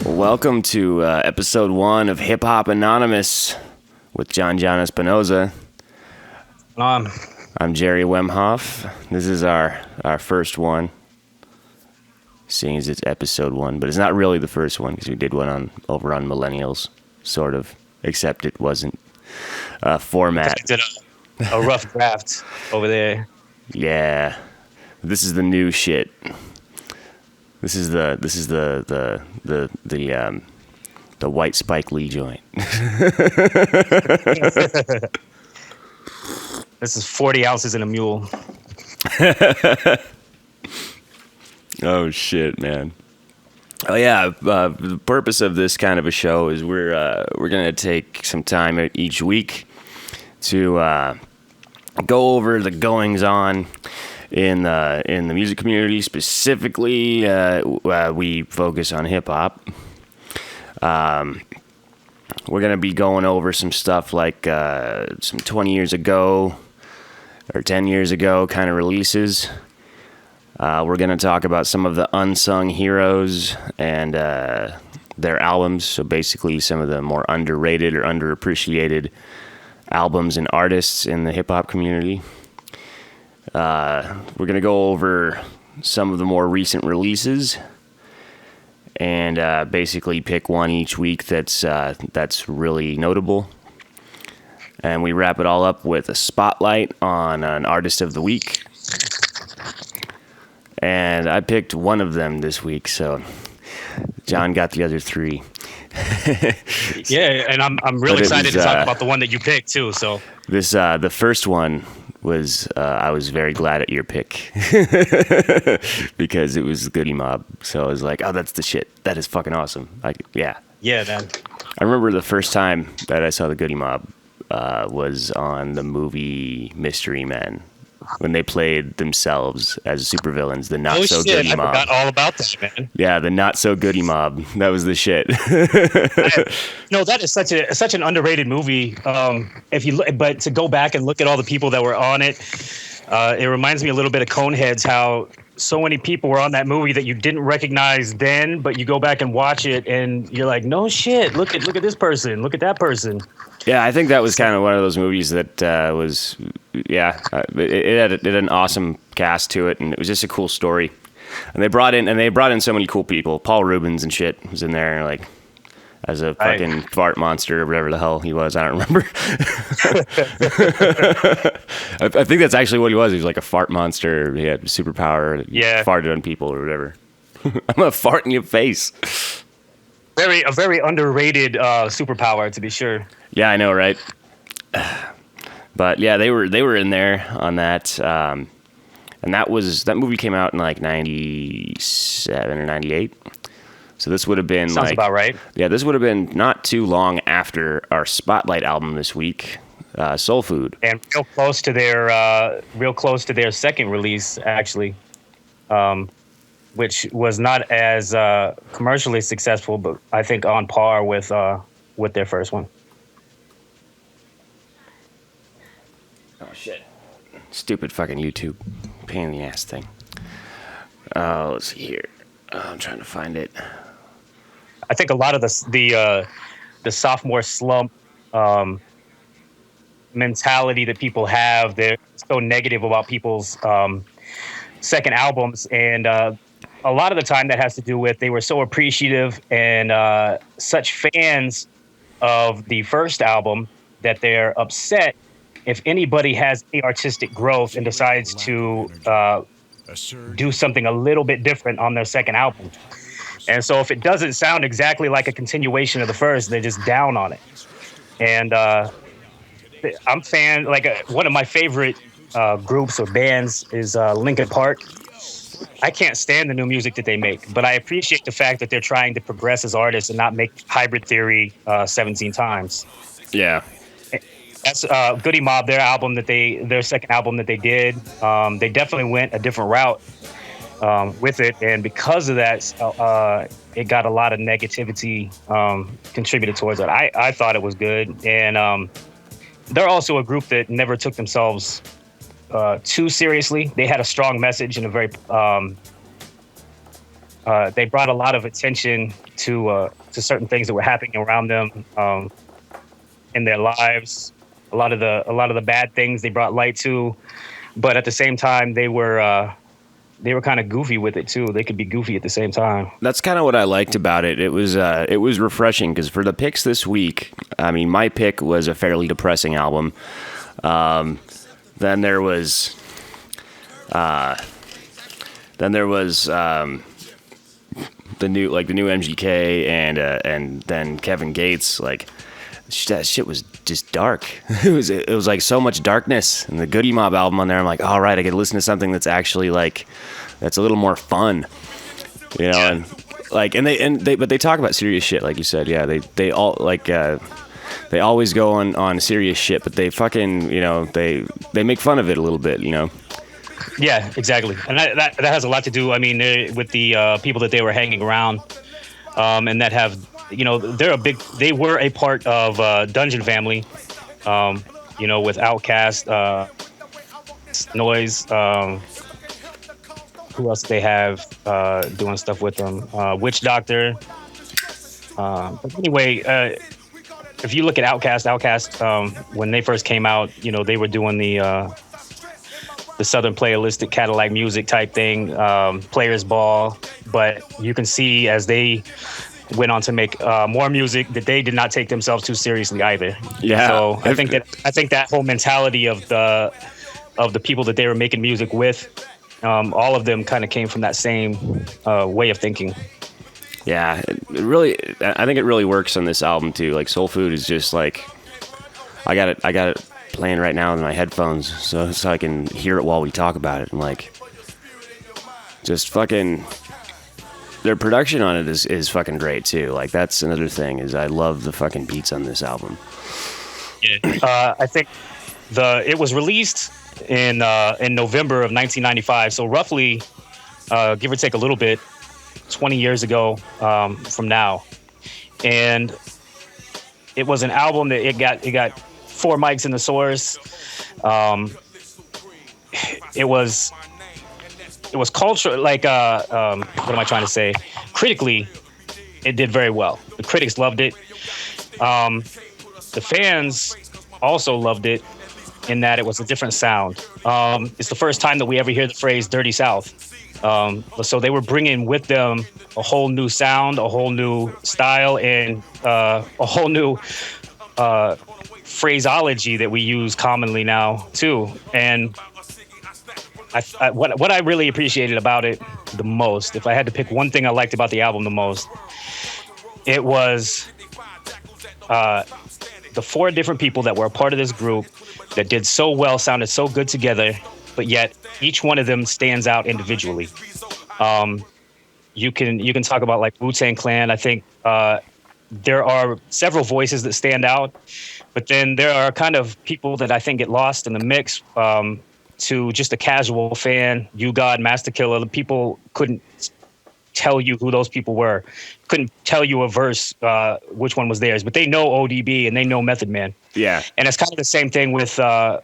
Welcome to episode 1 of Hip Hop Anonymous with John Espinoza. I'm Jerry Wemhoff. This is our first one, seeing as it's episode 1, but it's not really the first one because we did one over on Millennials, sort of, except it wasn't format. I did a rough draft over there. Yeah, this is the new shit. This is the white Spike Lee joint. This is 40 ounces in a mule. Oh shit, man. Oh yeah. The purpose of this kind of a show is we're gonna take some time each week to go over the goings on in the music community. Specifically, we focus on hip hop. We're gonna be going over some stuff like some 20 years ago or 10 years ago kind of releases. We're gonna talk about some of the unsung heroes and their albums. So basically, some of the more underrated or underappreciated albums and artists in the hip hop community. We're going to go over some of the more recent releases and basically pick one each week that's really notable. And we wrap it all up with a spotlight on an artist of the week. And I picked one of them this week, so John got the other 3. Yeah, and I'm real excited to talk about the one that you picked too. So this the first one was I was very glad at your pick because it was Goody Mob. So I was like, oh, that's the shit. That is fucking awesome. Yeah, man. I remember the first time that I saw the Goody Mob was on the movie Mystery Men, when they played themselves as supervillains, the Not So Goody Mob. I forgot all about that, man. Yeah, the Not So Goody Mob. That was the shit. That is such an underrated movie. But to go back and look at all the people that were on it, it reminds me a little bit of Coneheads. How so many people were on that movie that you didn't recognize then, but you go back and watch it, and you're like, no shit. Look at this person. Look at that person. Yeah, I think that was kind of one of those movies that was, it had an awesome cast to it, and it was just a cool story. And they brought in so many cool people. Paul Rubens and shit was in there, like, as a fucking fart monster or whatever the hell he was. I don't remember. I think that's actually what he was. He was like a fart monster. He had superpower. Yeah. Farted on people or whatever. I'm gonna fart in your face. A very underrated superpower, to be sure. Yeah, I know, right? But yeah, they were in there on that, and that movie came out in like 97 or 98. So this would have been Sounds about right. Yeah, this would have been not too long after our Spotlight album this week, Soul Food, and real close to their second release, actually, which was not as commercially successful, but I think on par with their first one. Oh shit! Stupid fucking YouTube, pain in the ass thing. Let's see here. I'm trying to find it. I think a lot of the sophomore slump mentality that people have, they're so negative about people's second albums, and a lot of the time that has to do with they were so appreciative and such fans of the first album that they're upset if anybody has any artistic growth and decides to do something a little bit different on their second album. And so if it doesn't sound exactly like a continuation of the first, they're just down on it. And I'm fan, one of my favorite groups or bands is Linkin Park. I can't stand the new music that they make, but I appreciate the fact that they're trying to progress as artists and not make Hybrid Theory 17 times. Yeah. That's Goody Mob, their second album that they did. They definitely went a different route. with it, and because of that, it got a lot of negativity contributed towards it. I thought it was good, and they're also a group that never took themselves too seriously. They had a strong message and a very they brought a lot of attention to certain things that were happening around them in their lives. A lot of the bad things they brought light to, but at the same time they were kind of goofy with it too. They could be goofy at the same time. That's kind of what I liked about it. It was refreshing because for the picks this week, I mean, my pick was a fairly depressing album. Then there was the new MGK and then Kevin Gates. Like that shit was just dark. It was like so much darkness. And the Goody Mob album on there, I'm like, all right, I could listen to something that's actually like that's a little more fun, you know. And like but they talk about serious shit, like you said. Yeah, they all like they always go on serious shit, but they fucking, you know, they make fun of it a little bit, you know. Yeah, exactly, and that has a lot to do. I mean, with the people that they were hanging around, and that have, you know, they were a part of Dungeon Family, you know, with Outkast, Noise. Who else they have doing stuff with them? Witch Doctor. But anyway, if you look at Outkast, when they first came out, you know, they were doing the Southern Playalistic Cadillac music type thing, Players Ball. But you can see as they went on to make more music that they did not take themselves too seriously either. Yeah. So I think that whole mentality of the people that they were making music with, all of them kind of came from that same way of thinking. Yeah, I think it really works on this album too. Like Soul Food is just like, I got it playing right now in my headphones, so I can hear it while we talk about it. And like, just fucking, their production on it is fucking great too. Like that's another thing, is I love the fucking beats on this album. Yeah, I think it was released in November of 1995, so roughly, give or take a little bit, 20 years ago from now, and it was an album that it got 4 mics in the source. It was cultural, like what am I trying to say? Critically, it did very well. The critics loved it. The fans also loved it, in that it was a different sound. It's the first time that we ever hear the phrase "Dirty South." So they were bringing with them a whole new sound, a whole new style, and a whole new phraseology that we use commonly now too. And what I really appreciated about it the most, if I had to pick one thing I liked about the album the most, it was the 4 different people that were a part of this group that did so well, sounded so good together, but yet each one of them stands out individually. You can talk about like Wu-Tang Clan. I think there are several voices that stand out, but then there are kind of people that I think get lost in the mix to just a casual fan. You God, Master Killer, the people couldn't tell you who those people were, couldn't tell you a verse, which one was theirs, but they know ODB and they know Method Man. Yeah, and it's kind of the same thing with Soul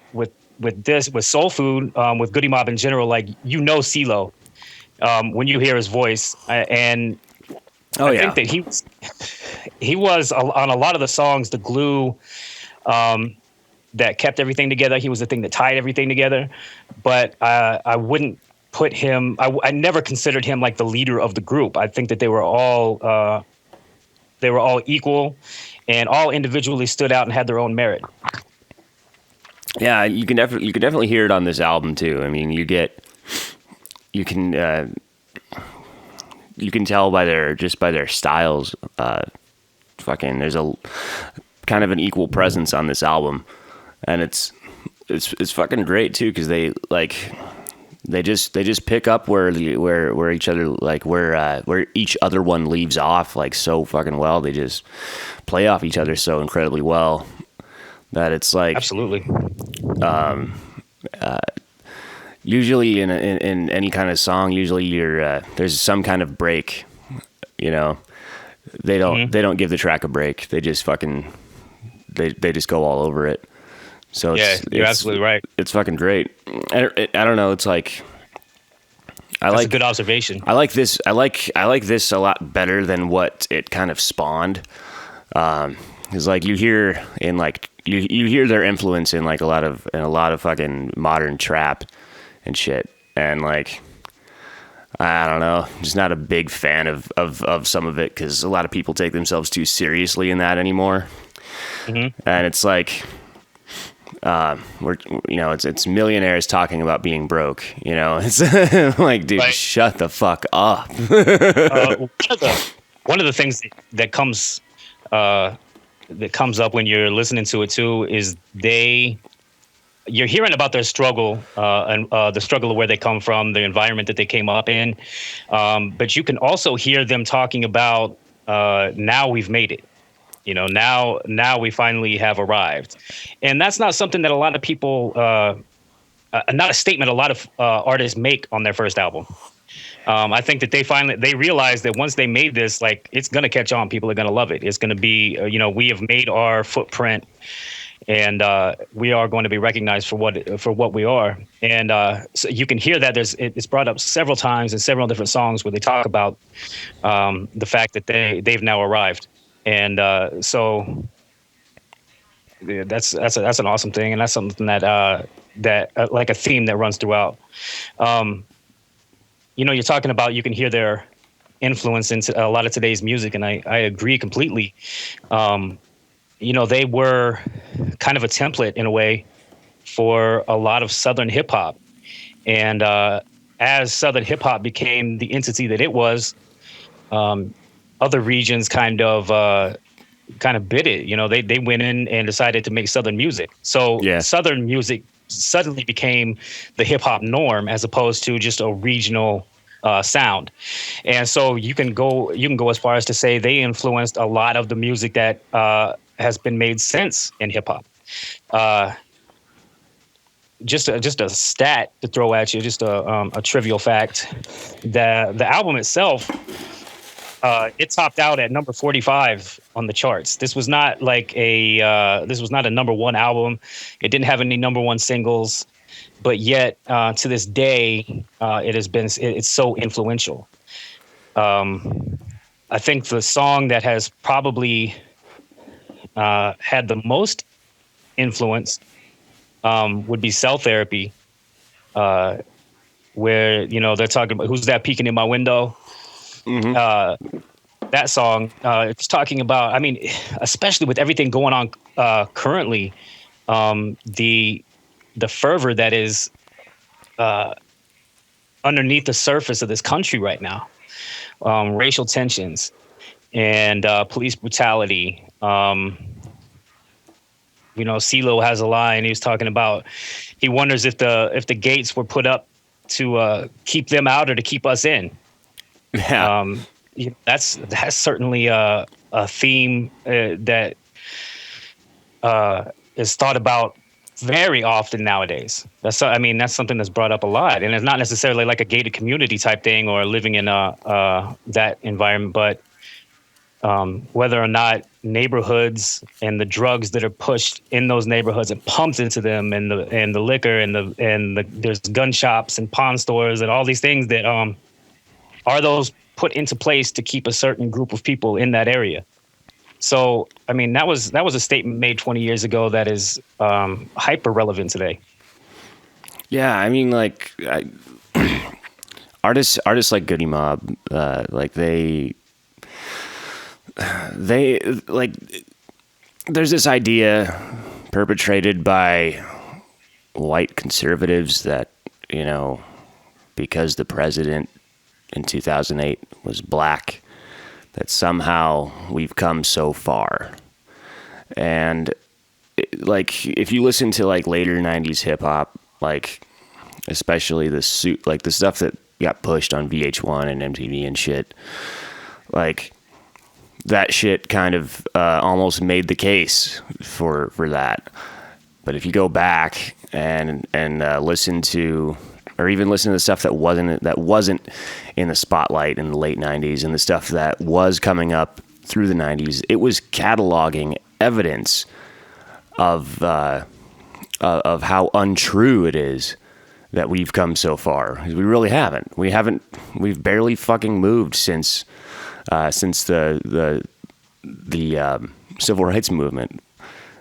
Food, with Goody Mob in general. Like, you know CeeLo when you hear his voice, and I think that he was on a lot of the songs the glue that kept everything together. He was the thing that tied everything together. But I wouldn't put him. I never considered him like the leader of the group. I think that they were all equal, and all individually stood out and had their own merit. Yeah, you can definitely hear it on this album too. I mean, you can tell by their styles. Fucking, there's a kind of an equal presence on this album, and it's fucking great too, because they just pick up where each other, like where each other one leaves off, like so fucking well. They just play off each other so incredibly well that it's like, absolutely. usually in any kind of song, usually you're there's some kind of break. You know, they don't give the track a break. They just fucking they just go all over it. So you're absolutely right. It's fucking great. I don't know. It's like That's a good observation. I like this. I like this a lot better than what it kind of spawned. It's like you hear in like you hear their influence in like a lot of fucking modern trap and shit. And like I don't know, I'm just not a big fan of some of it because a lot of people take themselves too seriously in that anymore. Mm-hmm. And it's like. It's millionaires talking about being broke. You know, it's like, dude, right. Shut the fuck up. One of the things that comes up when you're listening to it too is you're hearing about their struggle and the struggle of where they come from, the environment that they came up in, but you can also hear them talking about now we've made it. You know, now we finally have arrived. And that's not something that a lot of people, not a statement a lot of artists make on their first album. I think that they realize that once they made this, like, it's going to catch on. People are going to love it. It's going to be, we have made our footprint and we are going to be recognized for what we are. And so you can hear that it's brought up several times in several different songs where they talk about the fact that they've now arrived. And so yeah, that's an awesome thing, and that's something that like a theme that runs throughout. You're talking about you can hear their influence into a lot of today's music, and I agree completely. They were kind of a template in a way for a lot of Southern hip hop, and as Southern hip hop became the entity that it was. Other regions kind of bid it. They went in and decided to make Southern music. So yeah. Southern music suddenly became the hip hop norm as opposed to just a regional sound. And so you can go as far as to say they influenced a lot of the music that has been made since in hip hop. Just a stat to throw at you, just a trivial fact. The album itself. It topped out at number 45 on the charts. This was not like a number one album. It didn't have any number one singles, but yet to this day, it's so influential. I think the song that has probably had the most influence would be "Cell Therapy," where they're talking about who's that peeking in my window. Mm-hmm. That song, it's talking about, I mean, especially with everything going on currently, the fervor that is underneath the surface of this country right now, racial tensions and police brutality. CeeLo has a line. He was talking about, he wonders if the gates were put up to keep them out or to keep us in. Yeah. That's certainly a theme that is thought about very often nowadays. That's something that's brought up a lot, and it's not necessarily like a gated community type thing or living in that environment, but whether or not neighborhoods and the drugs that are pushed in those neighborhoods and pumped into them, and the liquor and the there's gun shops and pawn stores and all these things that are those put into place to keep a certain group of people in that area. So, I mean, that was a statement made 20 years ago that is hyper relevant today. Yeah, I mean, like artists like Goody Mob, like they like there's this idea perpetrated by white conservatives that because the president in 2008 was black, that somehow we've come so far. And like, if you listen to like later 90s hip hop, like especially the stuff that got pushed on VH1 and MTV and shit, like that shit kind of almost made the case for that. But if you go back and listen to or even listen to the stuff that wasn't in the spotlight in the late 90s, and the stuff that was coming up through the 90s. It was cataloging evidence of how untrue it is that we've come so far. We really haven't. We've barely fucking moved since the civil rights movement.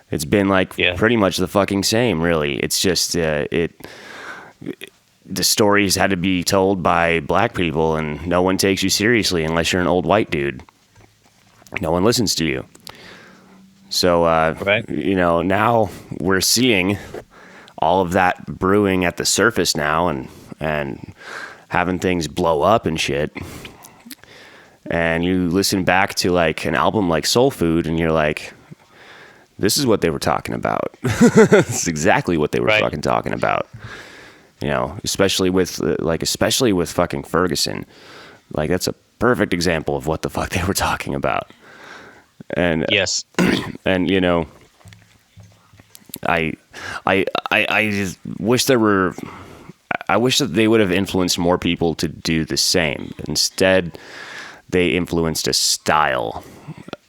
It's been like pretty much the fucking same, really. It's just the stories had to be told by black people, and no one takes you seriously unless you're an old white dude. No one listens to you. So, now we're seeing all of that brewing at the surface now, and having things blow up and shit. And you listen back to like an album like Soul Food, and you're like, this is what they were talking about. This is exactly what they were fucking talking about. Especially with fucking Ferguson. Like, that's a perfect example of what the fuck they were talking about. And yes, and I just wish I wish that they would have influenced more people to do the same. Instead, they influenced a style,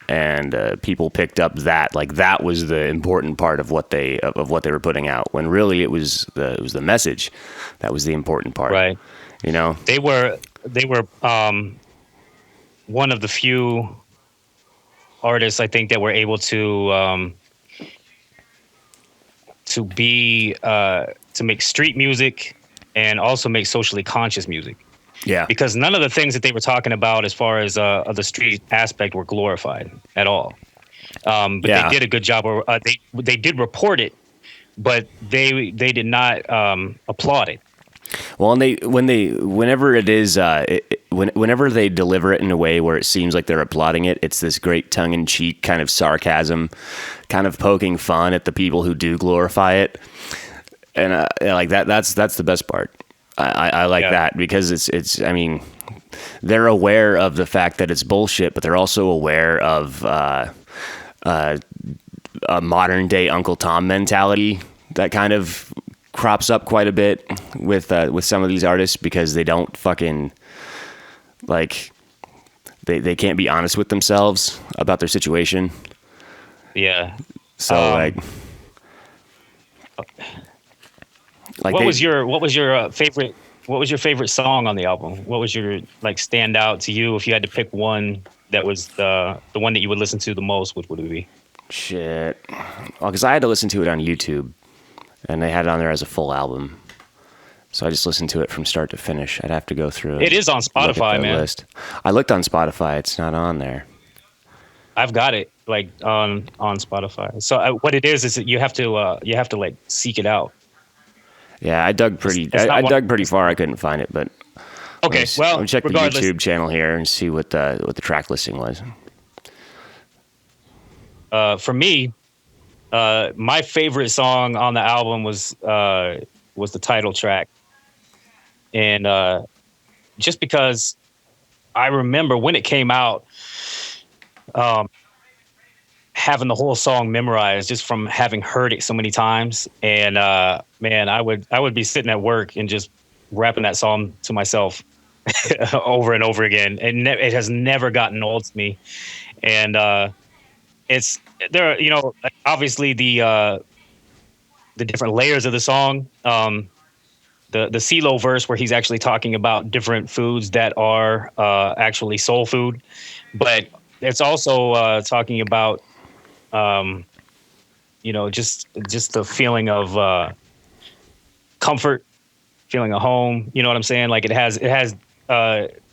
and people picked up that. Like, that was the important part of what they were putting out. When really it was the message that was the important part. Right. They were one of the few artists, I think, that were able to make street music and also make socially conscious music. Yeah. Because none of the things that they were talking about as far as the street aspect were glorified at all. But they did a good job. They did report it, but they did not applaud it. Well, and whenever they deliver it in a way where it seems like they're applauding it, it's this great tongue-in-cheek kind of sarcasm, kind of poking fun at the people who do glorify it, and like that. That's the best part. I like that, because it's. I mean, they're aware of the fact that it's bullshit, but they're also aware of a modern day Uncle Tom mentality that kind of crops up quite a bit with some of these artists, because they don't fucking like they can't be honest with themselves about their situation. Yeah. So what was your favorite song on the album? What was your stand out to you? If you had to pick one that was the one that you would listen to the most, what would it be? Shit. Well, because I had to listen to it on YouTube, and they had it on there as a full album. So I just listened to it from start to finish. I'd have to go through it. It is on Spotify, man. List. I looked on Spotify. It's not on there. I've got it on Spotify. So what it is that you have to seek it out. Yeah, I dug pretty far. I couldn't find it, but okay. Let me check the YouTube channel here and see what the track listing was. For me, my favorite song on the album was the title track, and just because I remember when it came out, having the whole song memorized just from having heard it so many times, and man, I would be sitting at work and just rapping that song to myself over and over again, and it has never gotten old to me, and it's there. Obviously the different layers of the song. The CeeLo verse where he's actually talking about different foods that are actually soul food, but it's also talking about just the feeling of comfort, feeling of home. You know what I'm saying? Like it has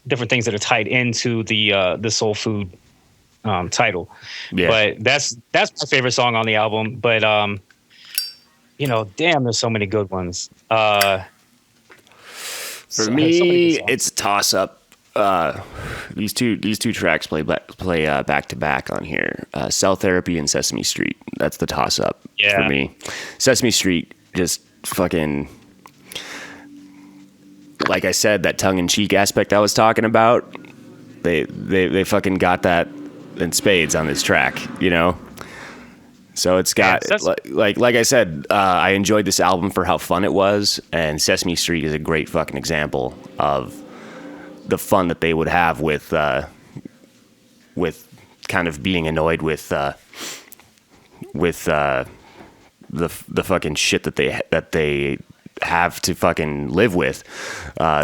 different things that are tied into the soul food title. Yeah. But that's my favorite song on the album. But damn, there's so many good ones. For me, it's a toss up. These two tracks play back to back on here. Cell Therapy and Sesame Street. That's the toss up for me. Sesame Street, just fucking, like I said, that tongue in cheek aspect I was talking about. They fucking got that in spades on this track, So it's got like I said, I enjoyed this album for how fun it was, and Sesame Street is a great fucking example of the fun that they would have with kind of being annoyed with the fucking shit that they have to fucking live with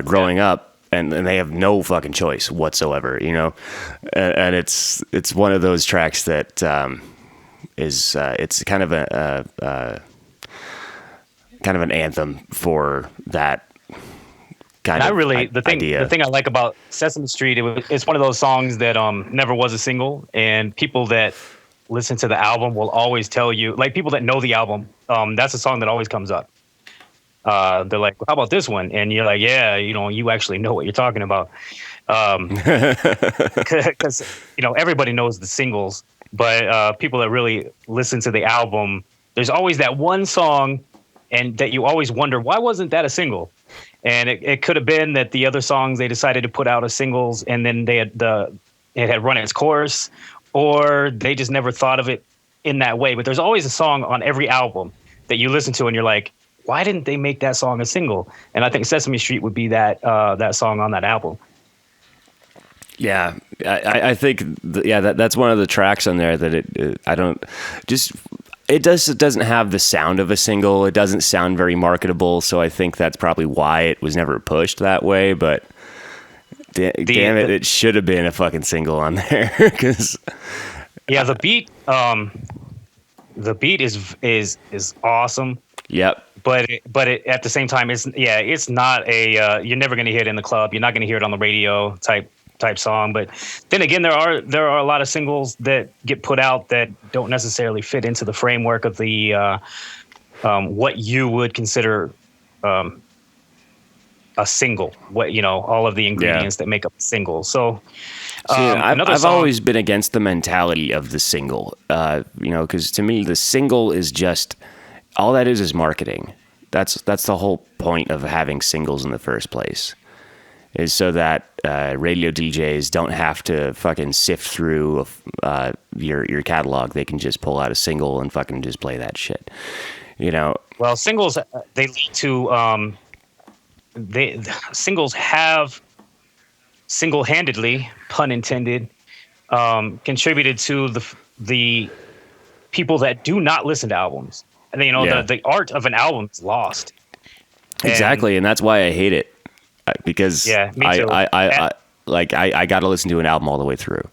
growing up, and they have no fucking choice whatsoever, you know. And it's one of those tracks that is it's kind of an anthem for that kind of idea. The thing I like about Sesame Street, it's one of those songs that never was a single, and people that listen to the album will always tell you, like people that know the album, that's a song that always comes up. They're like, how about this one? And you're like, yeah, you know, you actually know what you're talking about. Because, you know, everybody knows the singles, but people that really listen to the album, there's always that one song and that you always wonder, why wasn't that a single? And it could have been that the other songs they decided to put out as singles, and then it had run its course, or they just never thought of it in that way. But there's always a song on every album that you listen to and you're like, why didn't they make that song a single? And I think Sesame Street would be that song on that album. Yeah, I think that's one of the tracks on there that it doesn't have the sound of a single. It doesn't sound very marketable, so I think that's probably why it was never pushed that way. But damn it, it should have been a fucking single on there. Cause the beat is awesome. Yep. But at the same time, it's not a you're never going to hear it in the club. You're not going to hear it on the radio type song. But then again, there are a lot of singles that get put out that don't necessarily fit into the framework of the what you would consider a single. What, you know, all of the ingredients that make up a single. So I've always been against the mentality of the single. You know, because to me, the single is just all that is marketing. That's the whole point of having singles in the first place, is so that radio DJs don't have to fucking sift through your catalog. They can just pull out a single and fucking just play that shit. You know. Well, singles they lead to singles have single-handedly, pun intended, contributed to the people that do not listen to albums. And, you know, the art of an album is lost. Exactly, and that's why I hate it. Because me too. I got to listen to an album all the way through.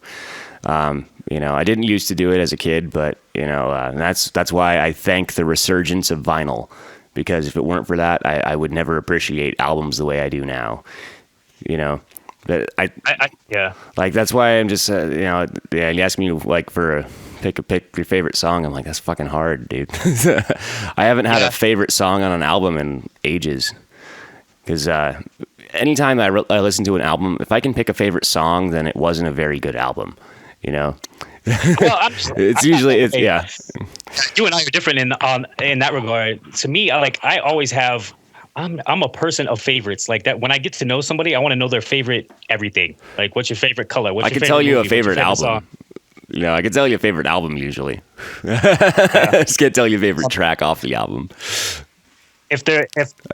You know, I didn't used to do it as a kid, but you know, that's why I thank the resurgence of vinyl. Because if it weren't for that, I would never appreciate albums the way I do now. You know, that like that's why I'm just you know, you ask me like for pick your favorite song. I'm like, that's fucking hard, dude. I haven't had a favorite song on an album in ages. Because anytime I listen to an album, if I can pick a favorite song, then it wasn't a very good album, you know. Well, yeah. You and I are different in that regard. To me, I always have. I'm a person of favorites. Like that, when I get to know somebody, I want to know their favorite everything. Like, what's your favorite color? I can tell you a favorite album. Song? You know, I can tell you a favorite album usually. I just can't tell you a favorite track off the album. If I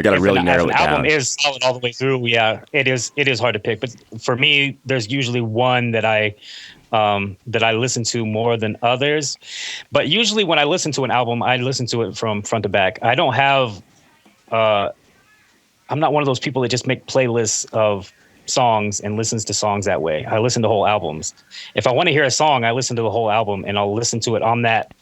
gotta really narrow it down. Album is solid all the way through. Yeah, it is hard to pick. But for me, there's usually one that I listen to more than others. But usually, when I listen to an album, I listen to it from front to back. I don't have. I'm not one of those people that just make playlists of songs and listens to songs that way. I listen to whole albums. If I want to hear a song, I listen to the whole album, and I'll listen to it on that.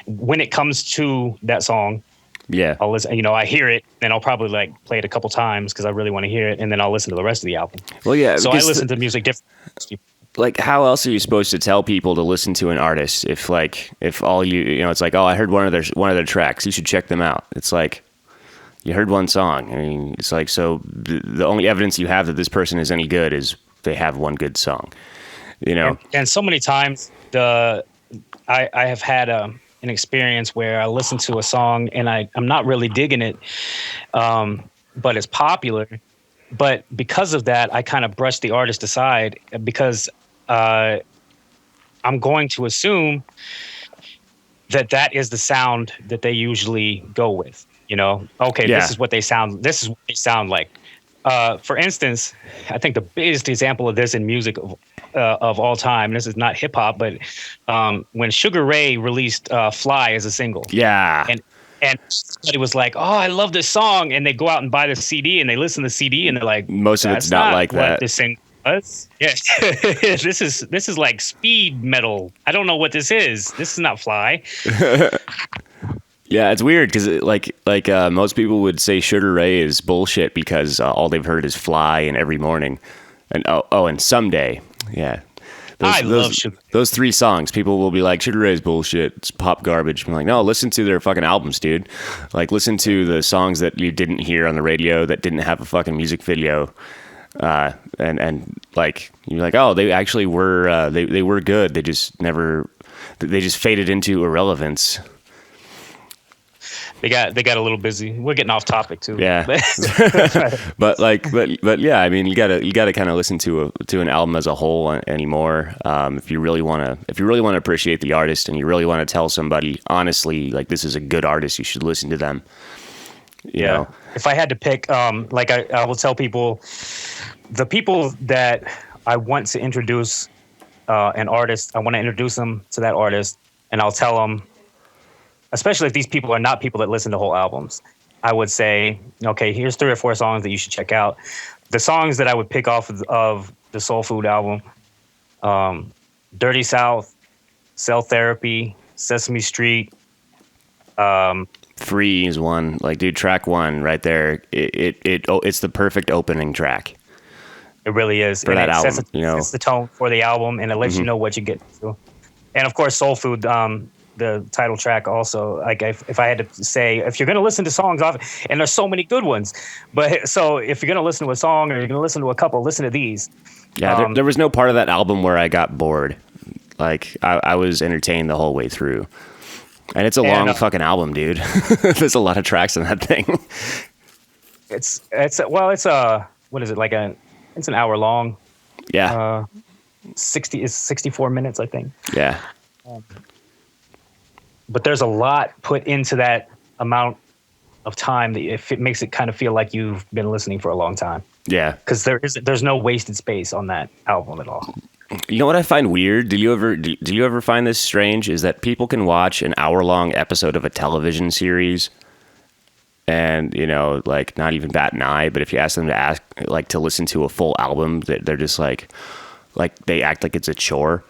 When it comes to that song. Yeah, I'll listen. You know, I hear it, and I'll probably play it a couple times because I really want to hear it, and then I'll listen to the rest of the album. Well, yeah. So I listen to music differently. Like, how else are you supposed to tell people to listen to an artist if all you know, it's like, oh, I heard one of their tracks, you should check them out. It's like you heard one song. I mean, it's like, so the only evidence you have that this person is any good is they have one good song. You know, and so many times I have had an experience where I listen to a song and I'm not really digging it, but it's popular. But because of that, I kind of brush the artist aside because I'm going to assume that is the sound that they usually go with. Okay, Yeah. this is what they sound. This is what they sound like. For instance, I think the biggest example of this in music of all time. This is not hip hop, but when Sugar Ray released "Fly" as a single, Yeah. and somebody was like, "Oh, I love this song," and they go out and buy the CD and they listen to the CD and they're like, Most of it's "That's not like what that." this thing was." Yeah, this is like speed metal. I don't know what this is. This is not Fly. Yeah, it's weird because most people would say Sugar Ray is bullshit because all they've heard is Fly and Every Morning, and and Someday. Yeah, I love Sugar. Those three songs. People will be like, Sugar Ray is bullshit. It's pop garbage. I'm like, no, listen to their fucking albums, dude. Like, listen to the songs that you didn't hear on the radio that didn't have a fucking music video. And like you're like, oh, they actually were they were good. They just faded into irrelevance. They got a little busy. We're getting off topic too. Yeah, but yeah, I mean, you gotta kind of listen to an album as a whole anymore. If you really want to appreciate the artist and you really want to tell somebody honestly, like, this is a good artist, you should listen to them. You know? If I had to pick, like I will tell people, the people that I want to introduce an artist, I want to introduce them to that artist, and I'll tell them, especially if these people are not people that listen to whole albums, I would say, okay, here's 3 or 4 songs that you should check out. The songs that I would pick off of the Soul Food album: Dirty South, Cell Therapy, Sesame Street. Free is one. Like, dude, track 1 right there. It's the perfect opening track. It really is. For that album, It's the tone for the album, and it lets you know what you get to. And of course, Soul Food, the title track also. Like, if I had to say, if you're going to listen to songs off, and there's so many good ones, but so if you're going to listen to a song or you're going to listen to a couple, listen to these. Yeah, there was no part of that album where I got bored. Like, I was entertained the whole way through. And it's a long fucking album, dude. There's a lot of tracks on that thing. It's what is it, like it's an hour long. Yeah. 64 minutes, I think. Yeah. But there's a lot put into that amount of time that if it makes it kind of feel like you've been listening for a long time. Yeah. Because there's no wasted space on that album at all. You know what I find weird? Do you ever find this strange? Is that people can watch an hour-long episode of a television series and, like, not even bat an eye, but if you ask them to listen to a full album, they're just like they act like it's a chore.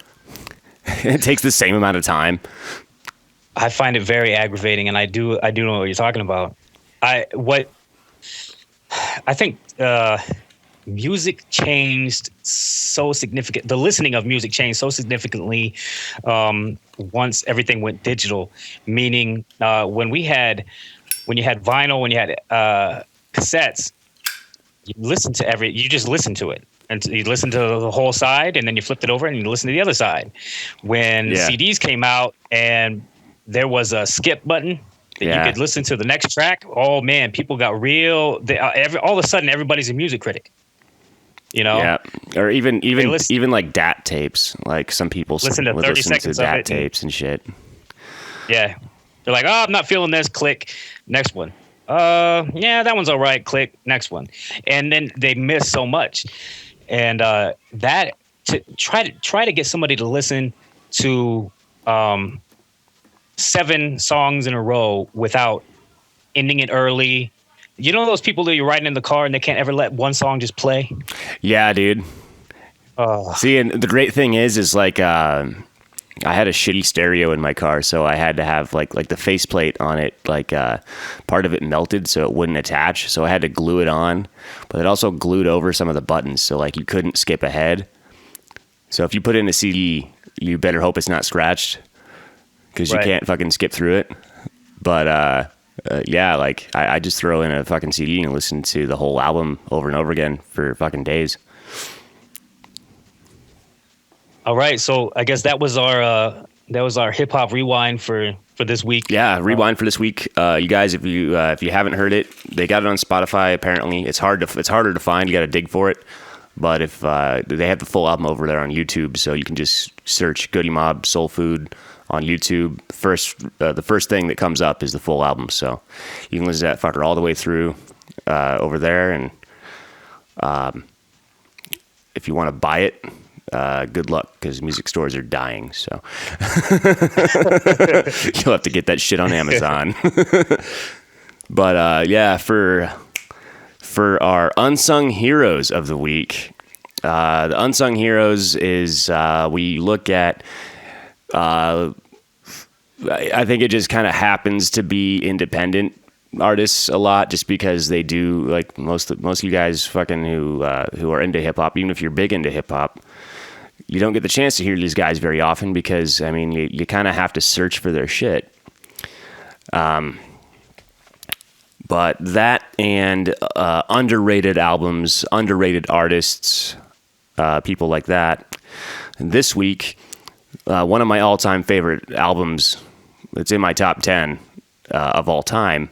It takes the same amount of time. I find it very aggravating, and I do know what you're talking about. I think music changed so significant. The listening of music changed so significantly once everything went digital. Meaning, when you had vinyl, when you had cassettes, you just listened to it. And you listened to the whole side, and then you flipped it over and you listened to the other side. When CDs came out and there was a skip button that you could listen to the next track, oh man, people got real. All of a sudden, everybody's a music critic. Yeah, or even like DAT tapes. Like, some people listen to 30 seconds of DAT tapes and shit. Yeah, they're like, oh, I'm not feeling this. Click, next one. Yeah, that one's all right. Click, next one, and then they miss so much. And that to try to get somebody to listen to 7 songs in a row without ending it early. You know those people that you're riding in the car and they can't ever let one song just play? Yeah, dude. See, and the great thing is like I had a shitty stereo in my car, so I had to have like the faceplate on it, like part of it melted so it wouldn't attach, so I had to glue it on, but it also glued over some of the buttons, so like you couldn't skip ahead. So if you put in a CD, you better hope it's not scratched, because you can't fucking skip through it. But yeah, like I just throw in a fucking CD and listen to the whole album over and over again for fucking days. All right, so I guess that was our hip hop rewind for this week. Yeah, rewind for this week. You guys, if you haven't heard it, they got it on Spotify. Apparently, it's harder to find. You got to dig for it. But if they have the full album over there on YouTube, so you can just search Goody Mob Soul Food on YouTube. The first thing that comes up is the full album, so you can listen to that fucker all the way through over there. And if you want to buy it, good luck, because music stores are dying. So you'll have to get that shit on Amazon. But yeah, for our unsung heroes of the week, the unsung heroes is we look at. I think it just kind of happens to be independent artists a lot, just because they do, like most of you guys fucking who are into hip hop. Even if you're big into hip hop, you don't get the chance to hear these guys very often, because I mean you kind of have to search for their shit. But that and underrated albums, underrated artists, people like that. And this week, one of my all-time favorite albums that's in my top 10 of all time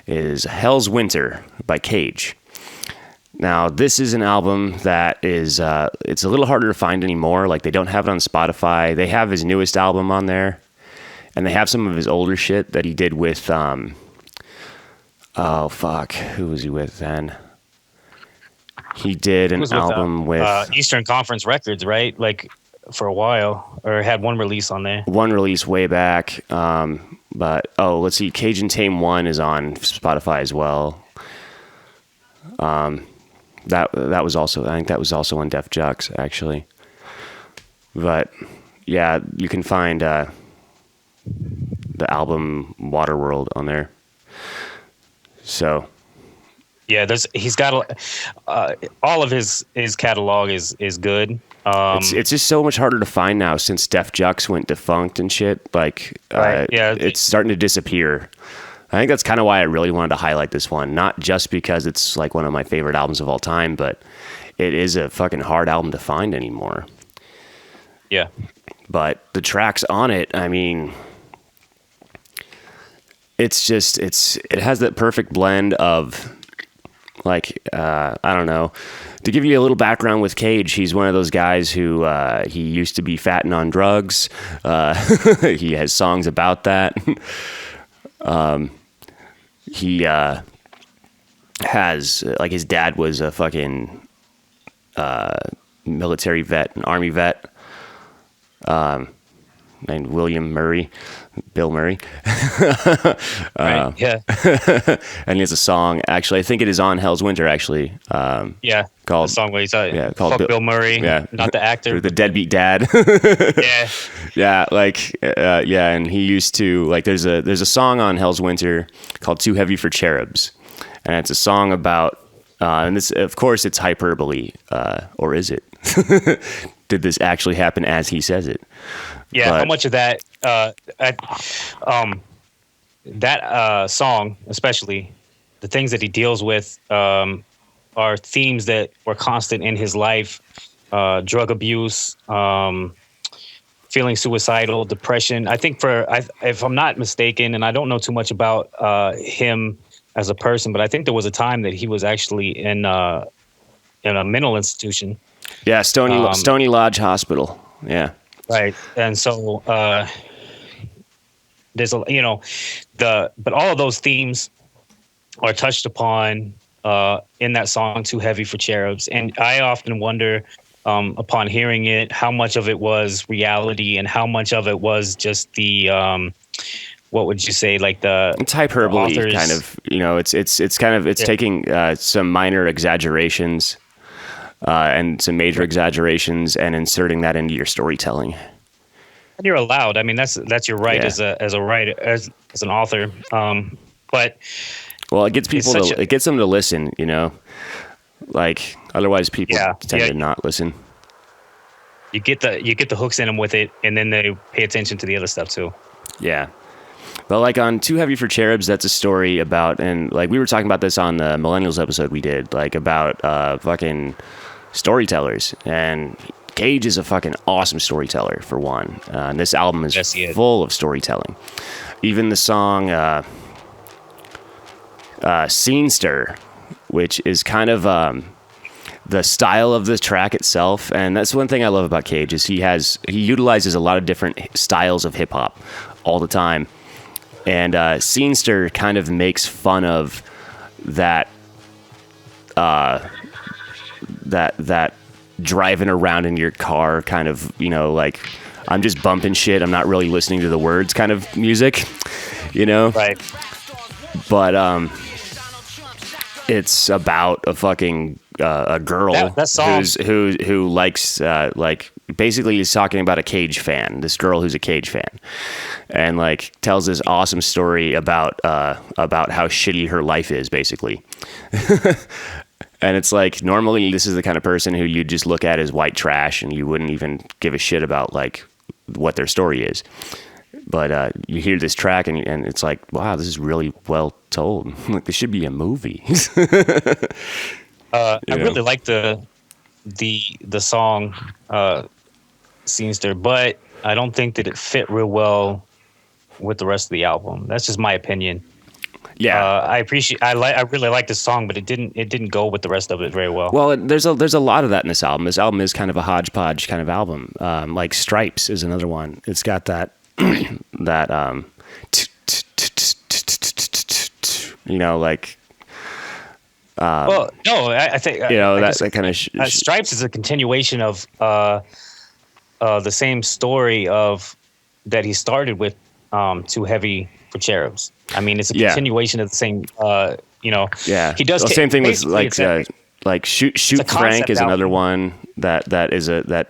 is Hell's Winter by Cage. Now, this is an album that is, it's a little harder to find anymore. Like, they don't have it on Spotify. They have his newest album on there, and they have some of his older shit that he did with, oh, fuck. Who was he with then? He did an album with Eastern Conference Records, right? Like, for a while, or had one release on there. One release way back. But, let's see. Cage and Tame 1 is on Spotify as well. That was also, I think that was also on Def Jux, actually. But, yeah, you can find the album Waterworld on there. So, yeah, he's got all of his catalog is good. It's just so much harder to find now since Def Jux went defunct and shit. Like, right. Yeah, it's starting to disappear. I think that's kind of why I really wanted to highlight this one, not just because it's like one of my favorite albums of all time, but it is a fucking hard album to find anymore. Yeah, but the tracks on it, I mean, it has that perfect blend of, like, I don't know. To give you a little background with Cage, he's one of those guys who he used to be fat and on drugs. He has songs about that. He has, like, his dad was a fucking military vet, an army vet, named William Murray. Bill Murray. Right, yeah. And he has a song, actually, I think it is on Hell's Winter, actually. Yeah, called the song where he's called fuck Bill Murray, yeah, not the actor. The deadbeat dad. Yeah. Yeah, like, yeah, and he used to, like, there's a song on Hell's Winter called Too Heavy for Cherubs, and it's a song about, and this, of course, it's hyperbole, or is it? Did this actually happen as he says it? Yeah, how much of that, that song, especially, the things that he deals with are themes that were constant in his life: drug abuse, feeling suicidal, depression. I think if I'm not mistaken, and I don't know too much about him as a person, but I think there was a time that he was actually in a mental institution. Yeah, Stony Lodge Hospital. Yeah. Right, and so there's but all of those themes are touched upon in that song "Too Heavy for Cherubs," and I often wonder, upon hearing it, how much of it was reality and how much of it was just the what would you say, like it's hyperbole, kind of. It's taking some minor exaggerations. And some major exaggerations, and inserting that into your storytelling. And you're allowed. I mean, that's your right, yeah, as a writer, as an author. But well, it gets people it gets them to listen. Like, otherwise people tend to not listen. You get the hooks in them with it, and then they pay attention to the other stuff too. Yeah. But, like, on Too Heavy for Cherubs, that's a story about, and, like, we were talking about this on the Millennials episode we did, like, about fucking storytellers. And Cage is a fucking awesome storyteller, for one. And this album is full of storytelling. Even the song Scene Stir, which is kind of the style of the track itself, and that's one thing I love about Cage, is he utilizes a lot of different styles of hip hop all the time, and Scenester kind of makes fun of that that driving around in your car kind of, you know, like, I'm just bumping shit, I'm not really listening to the words kind of music, you know? Right. But it's about a fucking a girl that song, who likes like, basically he's talking about a Cage fan, this girl who's a Cage fan, and like tells this awesome story about how shitty her life is, basically. And it's like, normally this is the kind of person who you just look at as white trash and you wouldn't even give a shit about like what their story is. But you hear this track and it's like, wow, this is really well told. Like, this should be a movie. I really like the song Scenester, but I don't think that it fit real well with the rest of the album. That's just my opinion. Yeah, I really like this song, but it didn't go with the rest of it very well. Well, there's a lot of that in this album. This album is kind of a hodgepodge kind of album. Like Stripes is another one. It's got that that you know, like. Well, no, I think, you know, that kind of Stripes is a continuation of the same story of that he started with, Too Heavy for Cherubs. I mean, it's a continuation of the same, you know. Yeah. He does the same thing with like Shoot Frank is another one that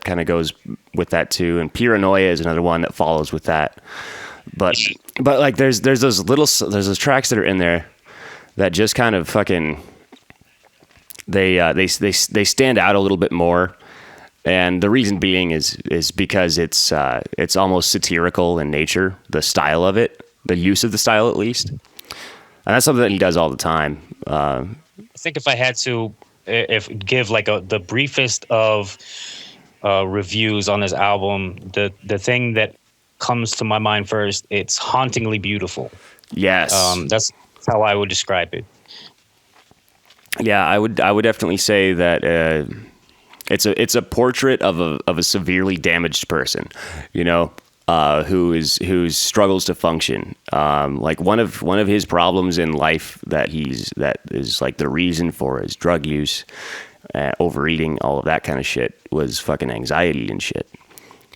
kind of goes with that too, and Paranoia is another one that follows with that. But like there's those tracks that are in there that just kind of fucking they stand out a little bit more. And the reason being is because it's almost satirical in nature, the style of it, the use of the style at least. And that's something that he does all the time. I think if I had to give like the briefest of reviews on this album, the thing that comes to my mind first, it's hauntingly beautiful. Yes. That's how I would describe it. Yeah, I would definitely say that it's a portrait of a severely damaged person, you know, who struggles to function. Like one of his problems in life that is like the reason for his drug use, overeating, all of that kind of shit, was fucking anxiety and shit.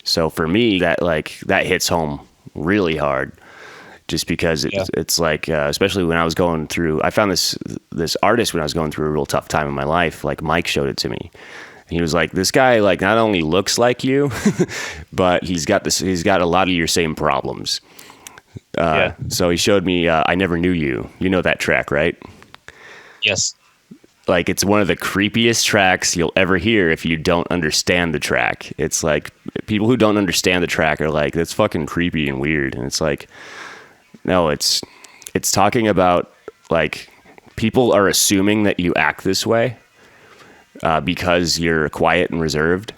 So for me, that hits home really hard. Just because it's like, especially when I was going through, I found this artist when I was going through a real tough time in my life. Like Mike showed it to me. He was like, this guy like not only looks like you, but he's got a lot of your same problems. So he showed me I Never Knew You. You know that track, right? Yes. Like, it's one of the creepiest tracks you'll ever hear if you don't understand the track. It's like, people who don't understand the track are like, that's fucking creepy and weird. And it's like, no, it's talking about, like, people are assuming that you act this way because you're quiet and reserved.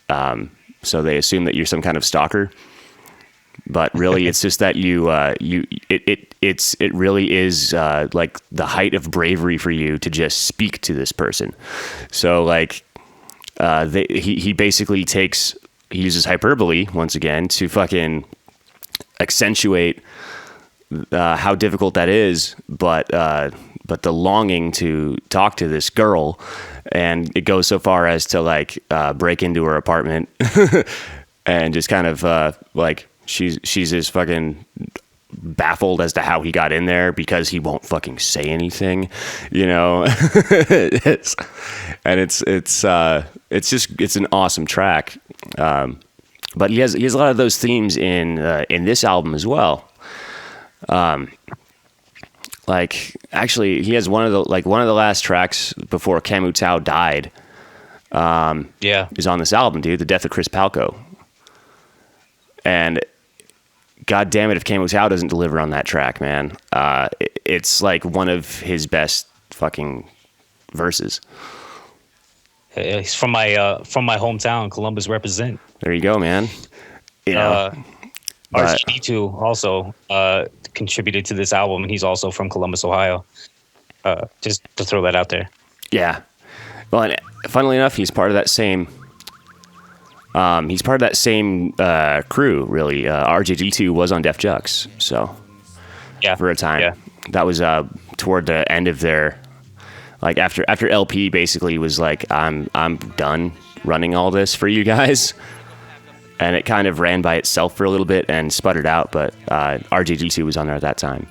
So they assume that you're some kind of stalker. But really, it's just that it really is like the height of bravery for you to just speak to this person. So like, he basically he uses hyperbole once again to fucking accentuate how difficult that is, but the longing to talk to this girl, and it goes so far as to like break into her apartment and just kind of like she's as fucking baffled as to how he got in there because he won't fucking say anything, you know. It's an awesome track, but he has a lot of those themes in this album as well. Like, actually, he has one of the last tracks before Camu Tao died. Is on this album, dude. The Death of Chris Palco. And God damn it, if Camu Tao doesn't deliver on that track, man, it's like one of his best fucking verses. He's from my hometown, Columbus represent. There you go, man. You know, RGD2 also contributed to this album, and he's also from Columbus, Ohio. Just to throw that out there. Yeah. Well, funnily enough, he's part of that same. He's part of that same crew, really. RJD2 was on Def Jux, so for a time, that was toward the end of their, like after LP basically was like, I'm done running all this for you guys, and it kind of ran by itself for a little bit and sputtered out. But RJD2 was on there at that time.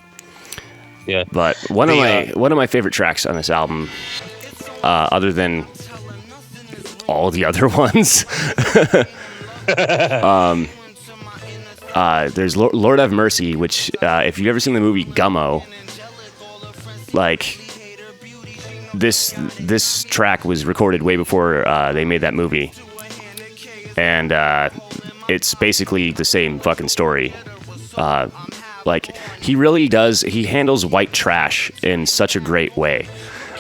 Yeah, but one of my favorite tracks on this album, other than all the other ones, there's Lord Have Mercy, which if you've ever seen the movie Gummo, like this track was recorded way before they made that movie, and it's basically the same fucking story. Like he handles white trash in such a great way.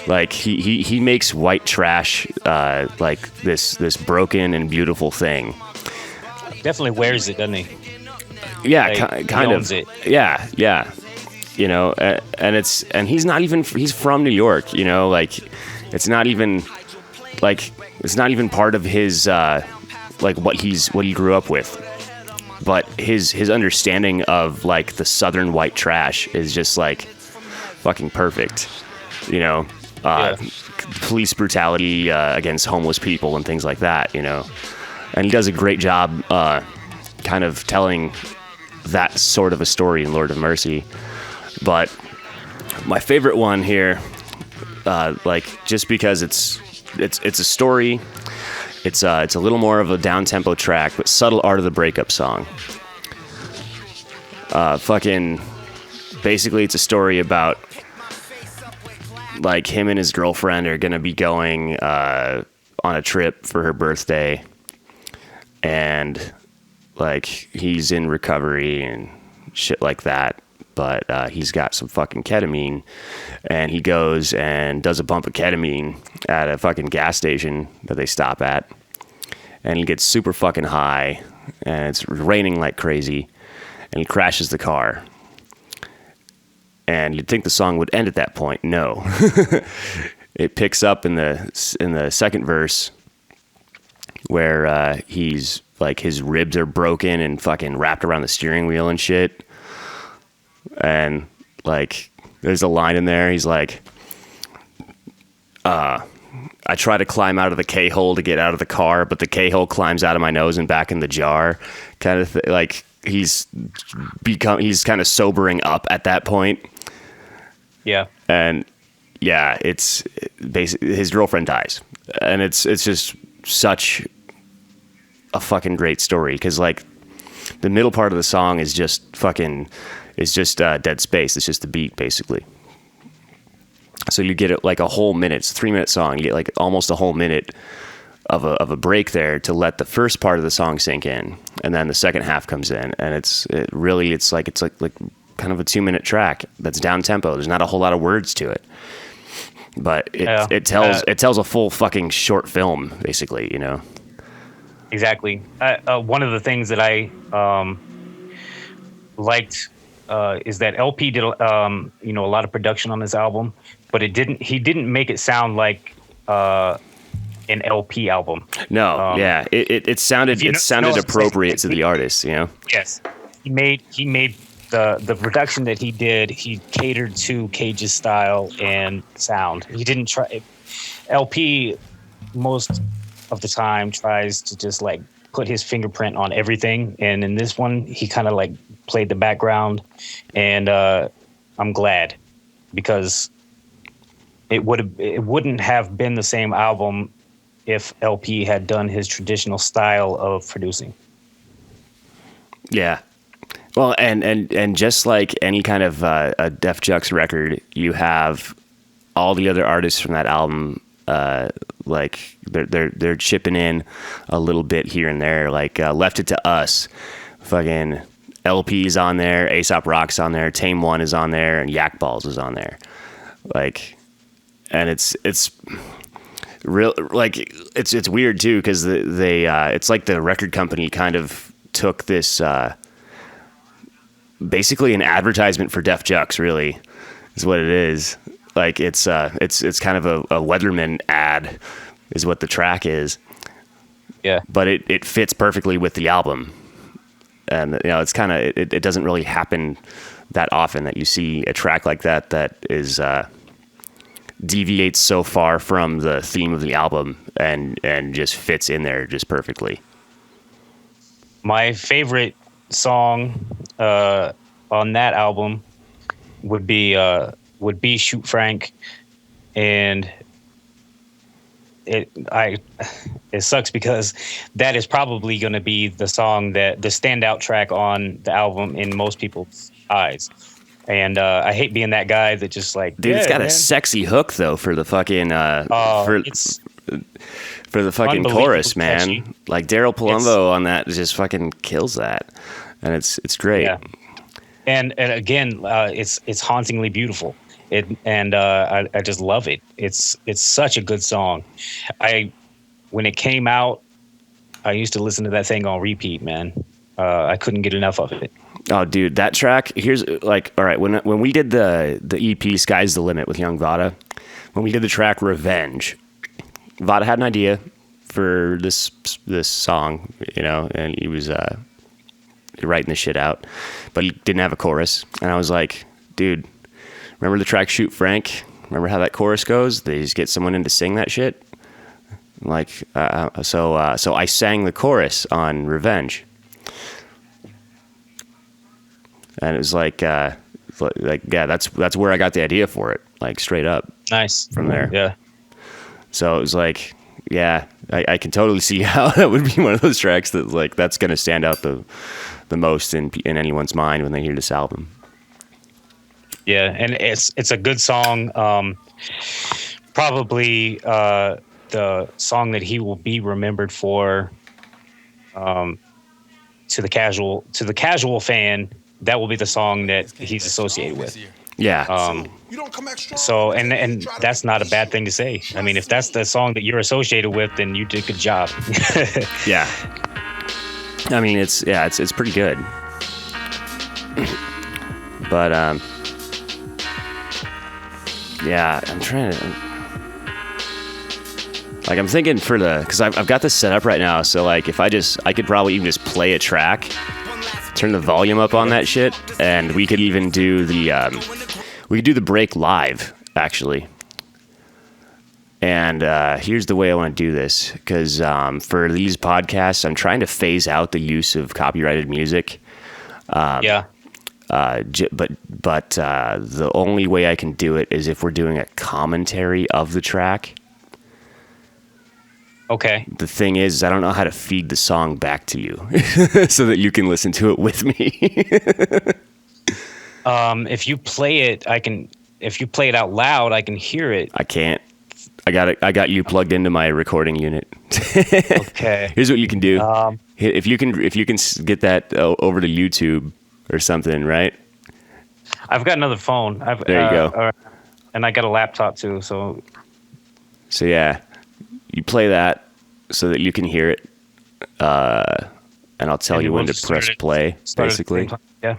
Like he makes white trash like this broken and beautiful thing. Definitely wears it, doesn't he? Yeah, like, kind of. It. Yeah. You know, and he's from New York. You know, like it's not even part of his like what he grew up with. But his understanding of like the southern white trash is just like fucking perfect. You know. Police brutality against homeless people and things like that, you know, and he does a great job kind of telling that sort of a story in Lord of Mercy. But my favorite one here, like just because it's a story, it's a little more of a down tempo track, but Subtle Art of the Breakup Song. Fucking basically, it's a story about, like, him and his girlfriend are gonna be going on a trip for her birthday, and like he's in recovery and shit like that, but he's got some fucking ketamine, and he goes and does a bump of ketamine at a fucking gas station that they stop at, and he gets super fucking high, and it's raining like crazy, and he crashes the car. And you'd think the song would end at that point. No. It picks up in the second verse where he's like, his ribs are broken and fucking wrapped around the steering wheel and shit. And like there's a line in there, he's like, I try to climb out of the K-hole to get out of the car, but the K-hole climbs out of my nose and back in the jar, kind of like he's kind of sobering up at that point. Yeah. And yeah, it's basically his girlfriend dies, and it's just such a fucking great story, because like the middle part of the song is just dead space. It's just the beat basically. So you get it like a whole minute. It's a 3-minute song. You get like almost a whole minute of a break there to let the first part of the song sink in, and then the second half comes in, and it's like kind of a 2-minute track that's down tempo. There's not a whole lot of words to it, but it tells a full fucking short film basically, you know. Exactly. One of the things that I liked is that LP did a lot of production on this album, but he didn't make it sound like an LP album. No, it sounded appropriate to the artist, you know. Yes, he made the production that he did. He catered to Cage's style and sound. He didn't try. LP most of the time tries to just like put his fingerprint on everything, and in this one he kind of like played the background, and I'm glad, because it wouldn't have been the same album if LP had done his traditional style of producing. Yeah. Well, and just like any kind of a Def Jux record, you have all the other artists from that album, like they're chipping in a little bit here and there. Like Left It to Us, fucking LP's on there, Aesop Rock's on there, Tame One is on there, and Yak Balls is on there. Like, and it's real, like it's weird too, because they it's like the record company kind of took this. Basically an advertisement for Def Jux, really, is what it is. Like it's kind of a Weatherman ad is what the track is. Yeah. But it fits perfectly with the album. And, you know, it's kind of, it doesn't really happen that often that you see a track like that is, deviates so far from the theme of the album and just fits in there just perfectly. My favorite song on that album would be Shoot Frank, and it sucks because that is probably going to be the song that the standout track on the album in most people's eyes. And I hate being that guy that just like, dude, it's got a sexy hook though for the fucking for the fucking chorus, man. Catchy. Like Daryl Palumbo on that just fucking kills that, and it's great. Yeah. And again, it's hauntingly beautiful. I just love it. It's such a good song. When it came out, I used to listen to that thing on repeat, man. I couldn't get enough of it. Oh, dude, that track. Here's like, all right, when we did the EP "Sky's the Limit" with Young Vada, when we did the track "Revenge," Vada had an idea for this song, you know, and he was writing the shit out, but he didn't have a chorus. And I was like, dude, remember the track "Shoot Frank"? Remember how that chorus goes? They just get someone in to sing that shit. Like, so I sang the chorus on "Revenge." And it was like, yeah, that's where I got the idea for it, like straight up. Nice. From there. Yeah. So it was like, yeah, I can totally see how that would be one of those tracks that like that's going to stand out the most in anyone's mind when they hear this album. Yeah, and it's a good song. Probably the song that he will be remembered for. To the casual fan, that will be the song that he's associated with. Yeah. So and that's not a bad thing to say. I mean, if that's the song that you're associated with, then you did a good job. Yeah. I mean, it's pretty good. But yeah, I'm trying to. Like, I'm thinking because I've got this set up right now, so like if I could probably even just play a track, turn the volume up on that shit, and we could even do the break live, actually. And here's the way I want to do this, because for these podcasts, I'm trying to phase out the use of copyrighted music. Yeah. But the only way I can do it is if we're doing a commentary of the track. Okay. The thing is, I don't know how to feed the song back to you so that you can listen to it with me. If you play it, if you play it out loud, I can hear it. I can't. I got you plugged into my recording unit. Okay. Here's what you can do. If you can get that over to YouTube or something, right? I've got another phone. There you go. And I got a laptop too. So yeah. You play that so that you can hear it, and I'll tell you when to press play, basically. Yeah.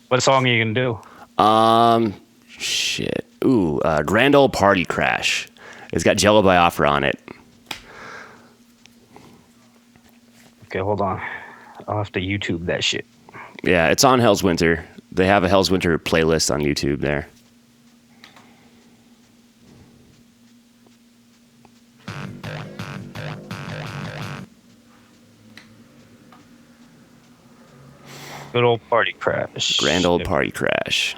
What song are you going to do? Shit. Ooh, Grand Ole Party Crash. It's got Jello Biafra on it. Okay, hold on. I'll have to YouTube that shit. Yeah, it's on Hell's Winter. They have a Hell's Winter playlist on YouTube there. Good old Party Crash. Grand Old Party Crash.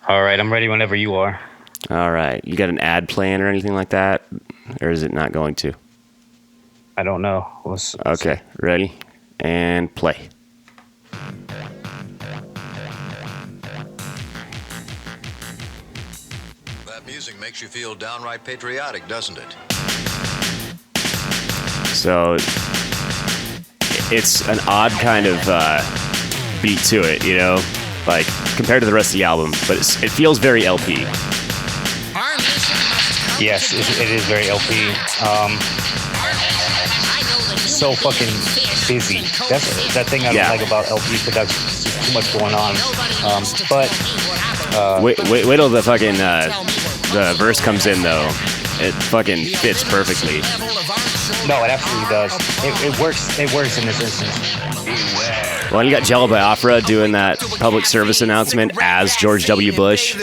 All right, I'm ready whenever you are. All right. You got an ad playing or anything like that? Or is it not going to? I don't know. Okay, ready? And play. That music makes you feel downright patriotic, doesn't it? So it's an odd kind of beat to it, you know, like compared to the rest of the album, but it feels very LP. Yes, it is very LP. So fucking busy. That's that thing I don't like about LP production. There's too much going on. But Wait till the fucking the verse comes in though. It fucking fits perfectly. No, it absolutely does. It works. It works in this instance. Well, you got Jello Biafra doing that public service announcement as George W. Bush.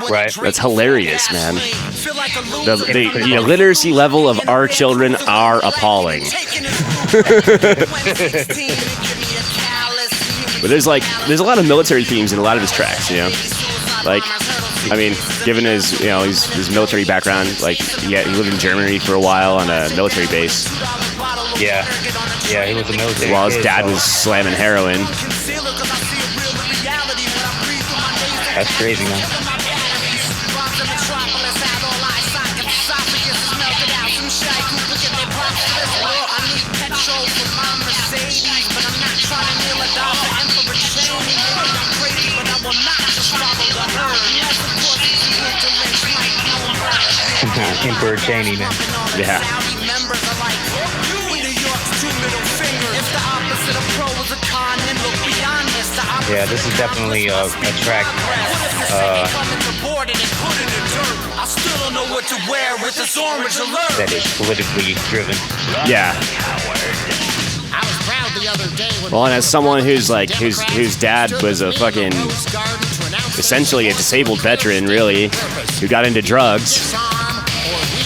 Right. That's hilarious, man. The illiteracy level of our children are appalling. But there's a lot of military themes in a lot of his tracks, you know? Like, I mean, given his military background, like, yeah, he lived in Germany for a while on a military base. Yeah, he was a military. While his dad was slamming heroin. That's crazy, man. Emperor Cheney, man. Yeah. Yeah, this is definitely a track that is politically driven. Yeah. Well, and as someone whose dad was a fucking essentially a disabled veteran, really, who got into drugs,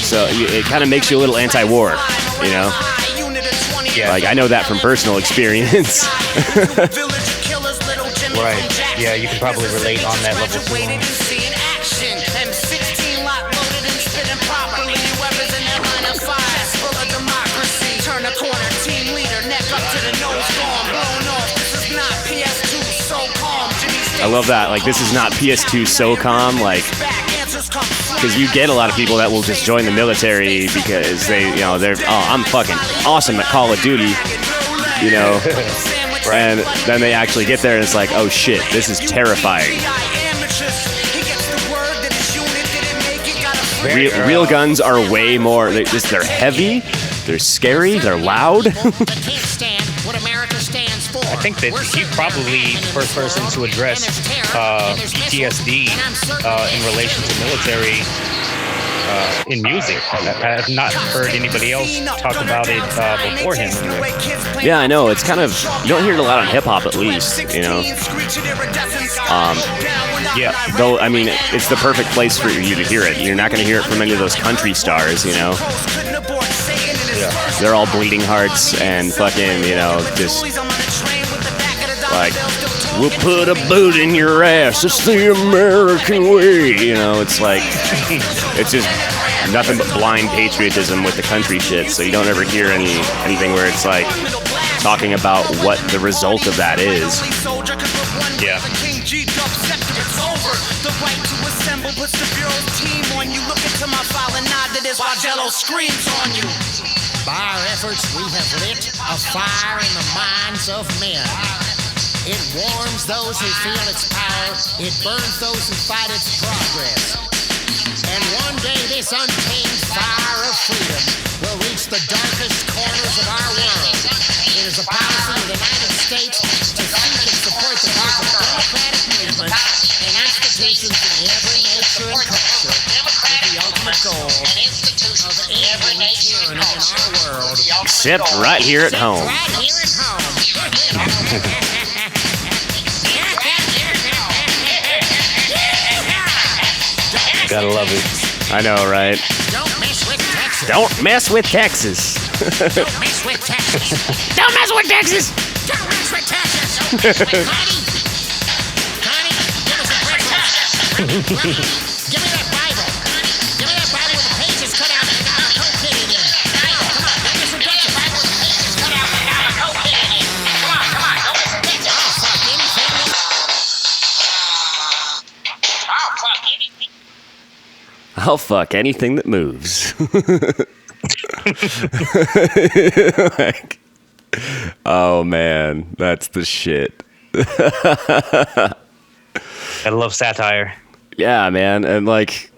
so it kind of makes you a little anti-war, you know? Yeah. Like, I know that from personal experience. Right. Yeah, you can probably relate on that level too. I love that. Like, this is not PS2 SOCOM, like, because you get a lot of people that will just join the military because I'm fucking awesome at Call of Duty, you know. Right. And then they actually get there and it's like, oh shit, this is terrifying. Real guns are way more, they're heavy, they're scary, they're loud. I think that he's probably the first person to address PTSD in relation to military in music. I have not heard anybody else talk about it before him. Yeah, I know. It's kind of, you don't hear it a lot on hip hop, at least, you know. Yeah. Though, I mean, it's the perfect place for you to hear it. You're not going to hear it from any of those country stars, you know. Yeah. They're all bleeding hearts and fucking, you know, just like, we'll put a boot in your ass. It's the American way. You know, it's like, it's just nothing but blind patriotism with the country shit. So you don't ever hear anything where it's like talking about what the result of that is. Yeah. By our efforts, we have lit a fire in the minds of men. It warms those who feel its power. It burns those who fight its progress. And one day this untamed fire of freedom will reach the darkest corners of our world. It is the policy of the United States to seek and support the growth of democratic movements and institutions in every nature and culture with the ultimate goal of ending tyranny in our world. Except right here at home. Right here at home. Gotta love it. I know, right? Don't mess with Texas. Don't mess with Texas. Don't mess with Texas. Don't mess with Texas. Don't mess with Texas. Connie, give us a breakfast. Give me that Bible. Give me that Bible with the pages cut out and got a cocaine in it. Come on, don't mess with Texas. Bible with the pages cut out and got a cocaine in it. Come on, don't mess with Texas. I'll fuck anything that moves. Like, oh man, that's the shit. I love satire. Yeah, man, and like,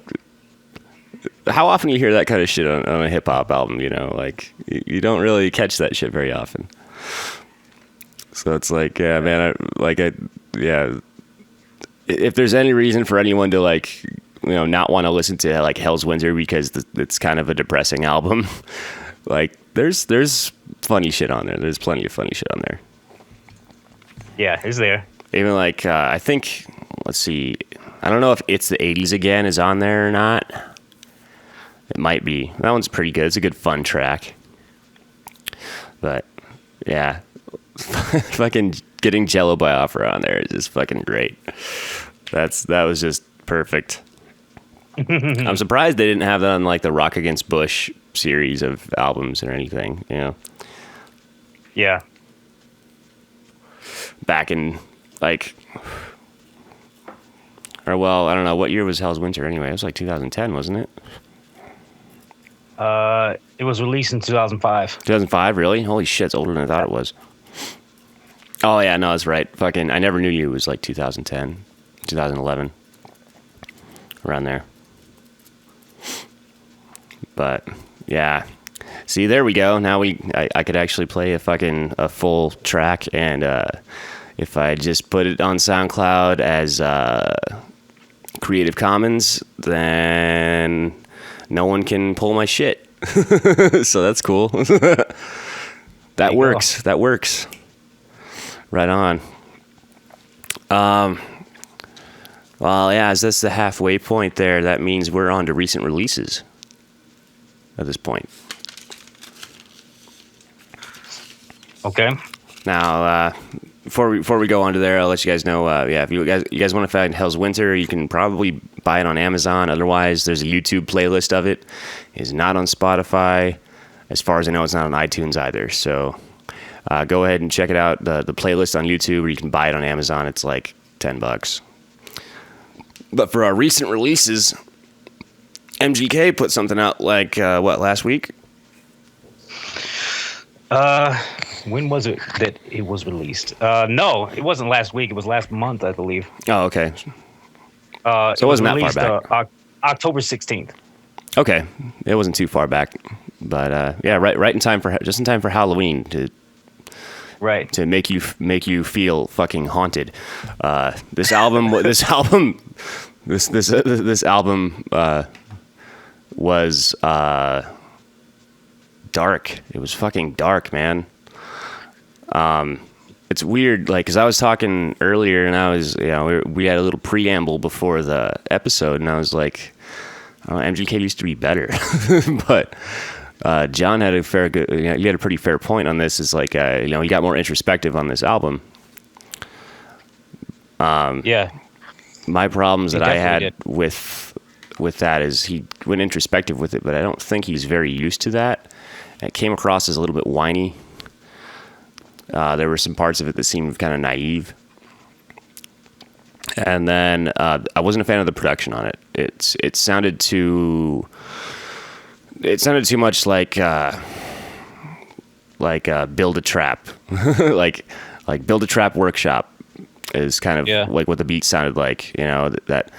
how often you hear that kind of shit on a hip hop album? You know, like you don't really catch that shit very often. So it's like, yeah, man, if there's any reason for anyone to like, not want to listen to like Hell's Winter because it's kind of a depressing album, like there's funny shit on there. There's plenty of funny shit on there. Yeah, it's there. Even like, I think, let's see, I don't know if It's the 80s Again is on there or not. It might be. That one's pretty good. It's a good fun track. But yeah, fucking getting Jello Biafra on there is just fucking great. That was just perfect. I'm surprised they didn't have that on like the Rock Against Bush series of albums or anything, Yeah. Back in like, or well, I don't know, what year was Hell's Winter anyway? It was like 2010, wasn't it? It was released in 2005. 2005, really? Holy shit, it's older than I thought it was. Oh yeah, no, that's right. Fucking, I Never Knew You was like 2010, 2011, around there. But yeah, see, there we go. Now I could actually play a full track, and if I just put it on SoundCloud as Creative Commons, then no one can pull my shit. So that's cool. That works. That works. Right on. Well, yeah, as that's the halfway point there, that means we're on to recent releases at this point. Okay. Now, before we go on to there, I'll let you guys know. If you guys want to find Hell's Winter, you can probably buy it on Amazon. Otherwise, there's a YouTube playlist of it. It's not on Spotify. As far as I know, it's not on iTunes either. So go ahead and check it out. The playlist on YouTube, or you can buy it on Amazon. It's like $10. But for our recent releases, MGK put something out like last week? When was it that it was released? No, it wasn't last week. It was last month, I believe. Oh, okay. So it wasn't that far back. October 16th. Okay, it wasn't too far back, but yeah, right in time just in time for Halloween to make you feel fucking haunted. This album was dark. It was fucking dark, man. It's weird, like, because I was talking earlier, and I was, we had a little preamble before the episode, and I was like, MGK used to be better, but John had he had a pretty fair point on this. Is like, he got more introspective on this album. Yeah. My problems that I had did. with that is he went introspective with it, but I don't think he's very used to that. It came across as a little bit whiny. There were some parts of it that seemed kind of naive. And then I wasn't a fan of the production on it. It sounded too much like Build a Trap, like Build a Trap Workshop is kind of like what the beat sounded like. That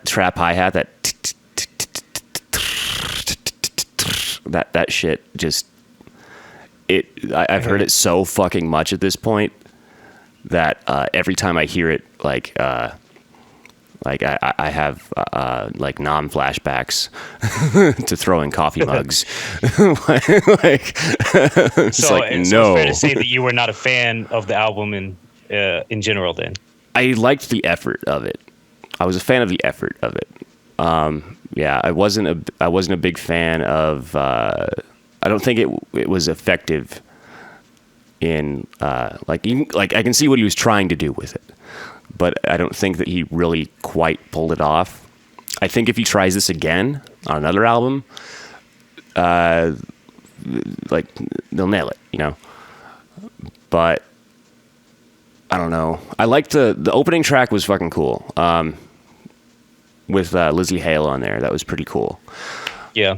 trap hi-hat, that shit just I've heard it so fucking much at this point that every time I hear it, I have non-flashbacks to throwing coffee mugs. So it's fair to say that you were not a fan of the album in general then? I liked the effort of it. I was a fan of the effort of it. I wasn't a big fan of. I don't think it was effective in I can see what he was trying to do with it, but I don't think that he really quite pulled it off. I think if he tries this again on another album, they'll nail it, But I don't know. I liked the opening track was fucking cool. With Lizzie Hale on there, that was pretty cool. Yeah.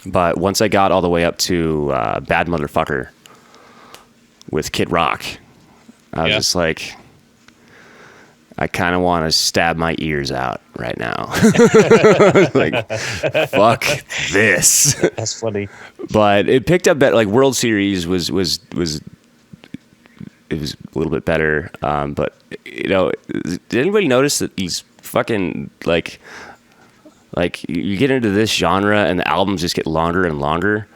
But once I got all the way up to Bad Motherfucker with Kid Rock, I was just like, I kind of want to stab my ears out right now. Like, fuck this. That's funny. But it picked up that, like, World Series was it was a little bit better. But you know, did anybody notice that he's fucking like you get into this genre and the albums just get longer and longer?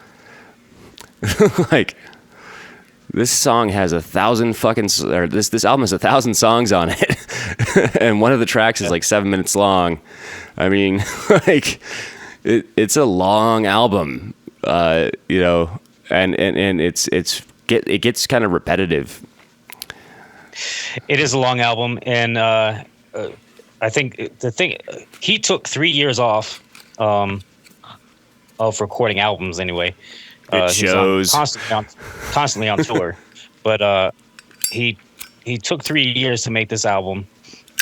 Like, this song has 1,000 fucking, or this album has 1,000 songs on it, and one of the tracks is like 7 minutes long. I mean, like, it's a long album, you know, and it gets kind of repetitive. It is a long album, and I think he took 3 years off of recording albums anyway. It shows. Constantly on tour, but he took 3 years to make this album,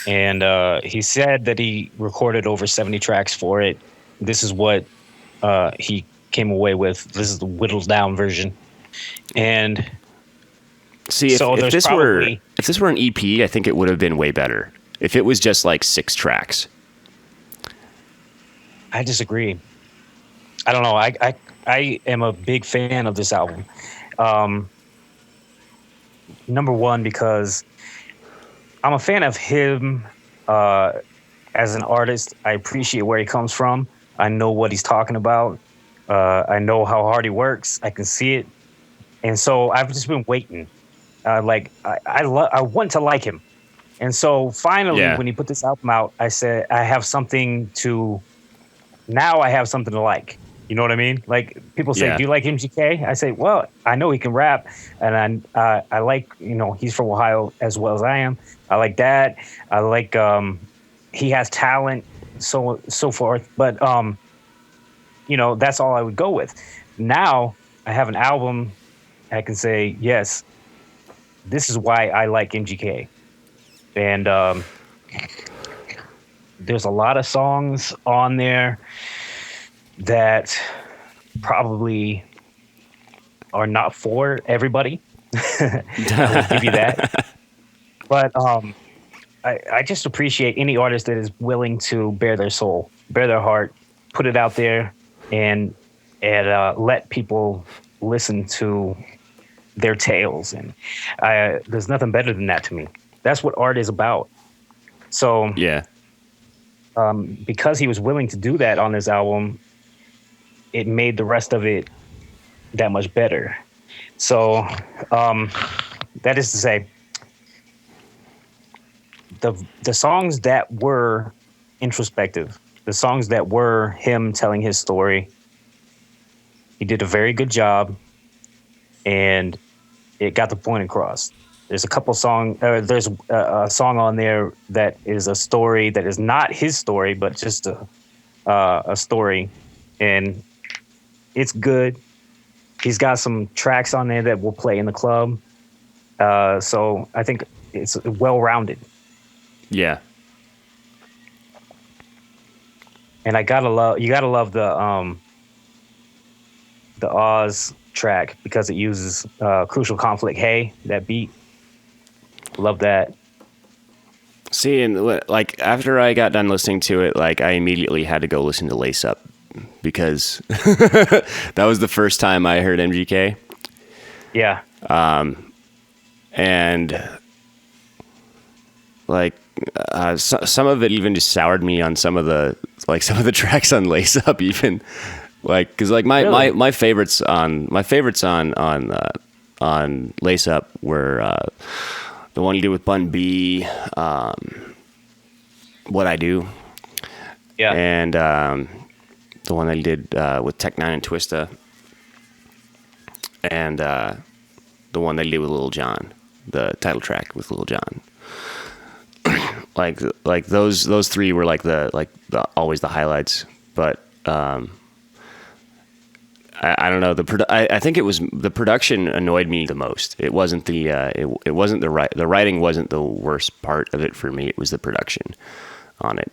and he said that he recorded over 70 tracks for it. This is what he came away with. This is the whittled down version, and see, so if this probably, were an EP, I think it would have been way better. If it was just like 6 tracks. I disagree. I don't know. I am a big fan of this album. Number one, because I'm a fan of him as an artist. I appreciate where he comes from. I know what he's talking about. I know how hard he works. I can see it. And so I've just been waiting. I want to like him. And so finally, when he put this album out, I said, I have something to like. You know what I mean? Like, people say, do you like MGK? I say, well, I know he can rap, and I like, you know, he's from Ohio as well as I am. I like that. I like he has talent, so forth. But you know, that's all I would go with. Now I have an album. I can say, yes, this is why I like MGK, and there's a lot of songs on there that probably are not for everybody. I will give you that. But I just appreciate any artist that is willing to bare their soul, bare their heart, put it out there, and let people listen to their tales. And there's nothing better than that to me. That's what art is about. So yeah, because he was willing to do that on this album, it made the rest of it that much better. So that is to say, the songs that were introspective, the songs that were him telling his story, he did a very good job, and it got the point across. There's a couple songs. There's a song on there that is a story that is not his story, but just a story, and it's good. He's got some tracks on there that will play in the club. So I think it's well-rounded. Yeah. And you gotta love the Oz track, because it uses Crucial Conflict, Hey, that beat. Love that. See, and like, after I got done listening to it, like, I immediately had to go listen to Lace Up, because that was the first time I heard MGK. Yeah. And like, some of it even just soured me on some of the tracks on Lace Up, even, like, because like my favorites on Lace Up were the one you did with Bun B, What I Do, and the one that he did with Tech Nine and Twista, and the one that he did with Lil Jon, the title track with Lil Jon. like those three were always the highlights. But I don't know, I think it was the production annoyed me the most. It wasn't the wasn't the writing wasn't the worst part of it for me. It was the production on it.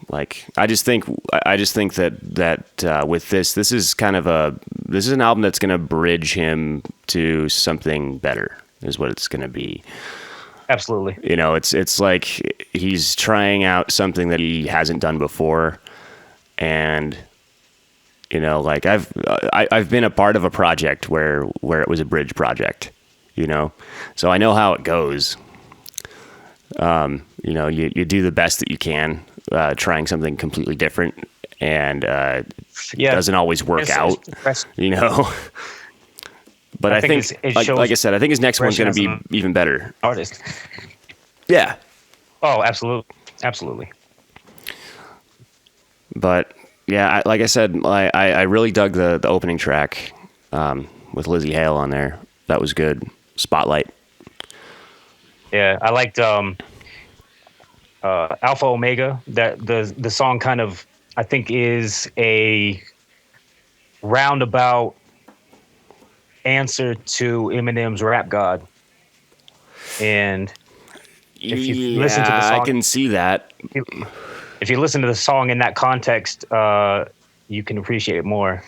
Like, I just think that with this is an album that's going to bridge him to something better, is what it's going to be. Absolutely. You know, it's like he's trying out something that he hasn't done before, and you know, like I've been a part of a project where it was a bridge project, you know, so I know how it goes. You know, you do the best that you can, trying something completely different, and it doesn't always work out, you know. But I think like I said, I think his next one's going to be even better. Artist. Yeah. Oh, absolutely. But yeah, like I said, I really dug the opening track with Lizzie Hale on there. That was good. Spotlight. Yeah, I liked Alpha Omega. That the song kind of, I think, is a roundabout answer to Eminem's Rap God. And if you listen to the song, I can see that. If you listen to the song in that context, you can appreciate it more.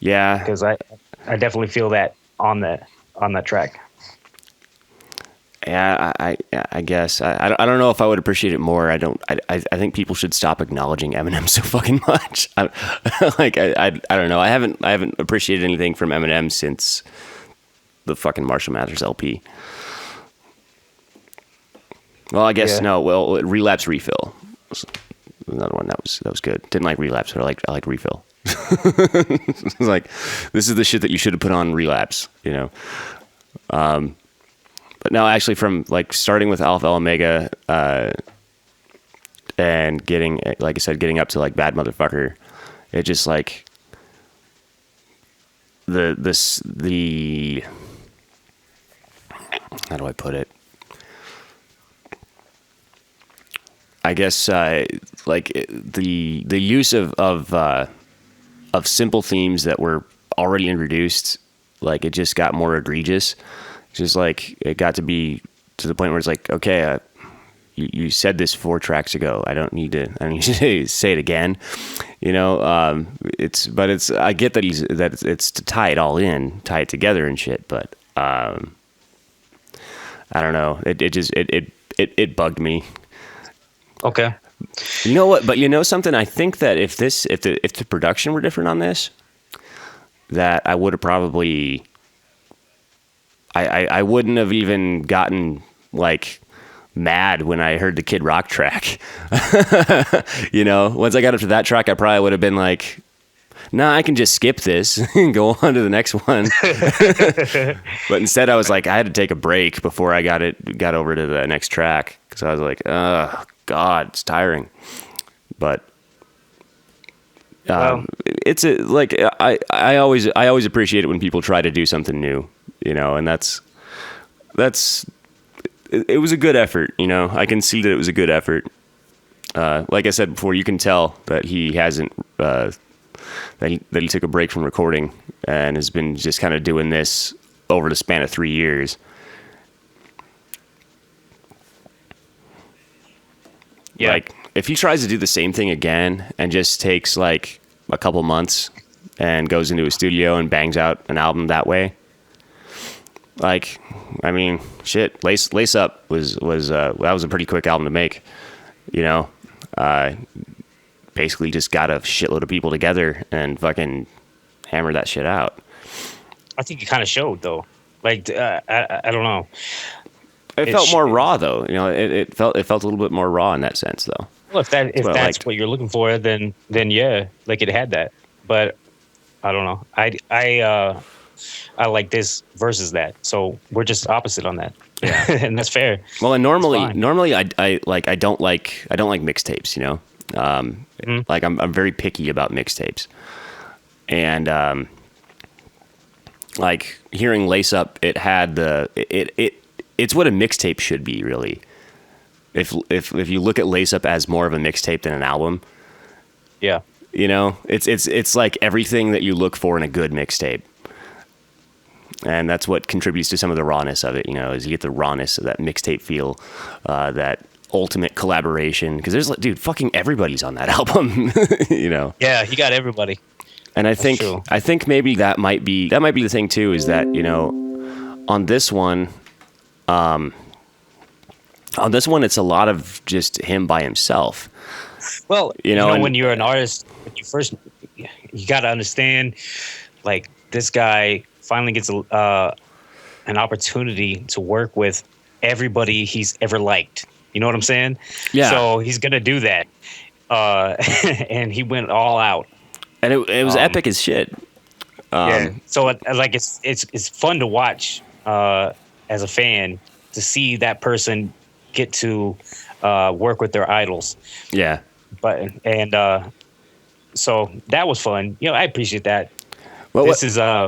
Yeah, because I definitely feel that on that track. Yeah, I guess I don't know if I would appreciate it more. I think people should stop acknowledging Eminem so fucking much. I don't know. I haven't appreciated anything from Eminem since the fucking Marshall Mathers LP. Well, I guess no. Well, Relapse Refill was another one that was good. Didn't like Relapse, but I liked Refill. It's like, this is the shit that you should have put on Relapse, you know. But no, actually, from like starting with Alpha Omega, and getting, like I said, getting up to like Bad Motherfucker, it just like the how do I put it? I guess like the use of simple themes that were already introduced, like it just got more egregious. Just like it got to be to the point where it's like, okay, you said this 4 tracks ago. I don't need to say it again, you know. I get that it's to tie it all in, tie it together and shit. But I don't know. It bugged me. Okay. You know what? But you know something? I think that if the production were different on this, that I would have probably. I wouldn't have even gotten like mad when I heard the Kid Rock track. You know, once I got up to that track, I probably would have been like, nah, I can just skip this and go on to the next one. But instead I was like, I had to take a break before I got over to the next track. Cause I was like, oh God, it's tiring. But it's like, I always appreciate it when people try to do something new. You know, and it was a good effort, you know. I can see that it was a good effort. Like I said before, you can tell that he hasn't, that he took a break from recording and has been just kind of doing this over the span of 3 years. Yeah. Like, if he tries to do the same thing again and just takes like a couple months and goes into a studio and bangs out an album that way, like, I mean, shit. Lace Up was that was a pretty quick album to make, you know. Basically, just got a shitload of people together and fucking hammered that shit out. I think it kind of showed though. Like, I don't know. It felt more raw though. You know, it felt a little bit more raw in that sense though. Well, if that's what you're looking for, then yeah, like it had that. But I don't know. I like this versus that, so we're just opposite on that. Yeah, and that's fair. Well, and normally I don't like mixtapes, you know. Like I'm very picky about mixtapes, and like hearing Lace Up, it had it's what a mixtape should be, really. If you look at Lace Up as more of a mixtape than an album, yeah, you know, it's like everything that you look for in a good mixtape. And that's what contributes to some of the rawness of it, you know, is you get the rawness of that mixtape feel, that ultimate collaboration. Because there's, dude, fucking everybody's on that album, you know. Yeah, you got everybody. And I think maybe that might be the thing too, is that, you know, on this one, it's a lot of just him by himself. Well, you know when you're an artist, you got to understand, like, this guy finally gets an opportunity to work with everybody he's ever liked. You know what I'm saying? Yeah. So he's gonna do that, and he went all out. And it was epic as shit. Yeah. So like it's fun to watch as a fan to see that person get to work with their idols. Yeah. So that was fun. I appreciate that. Well,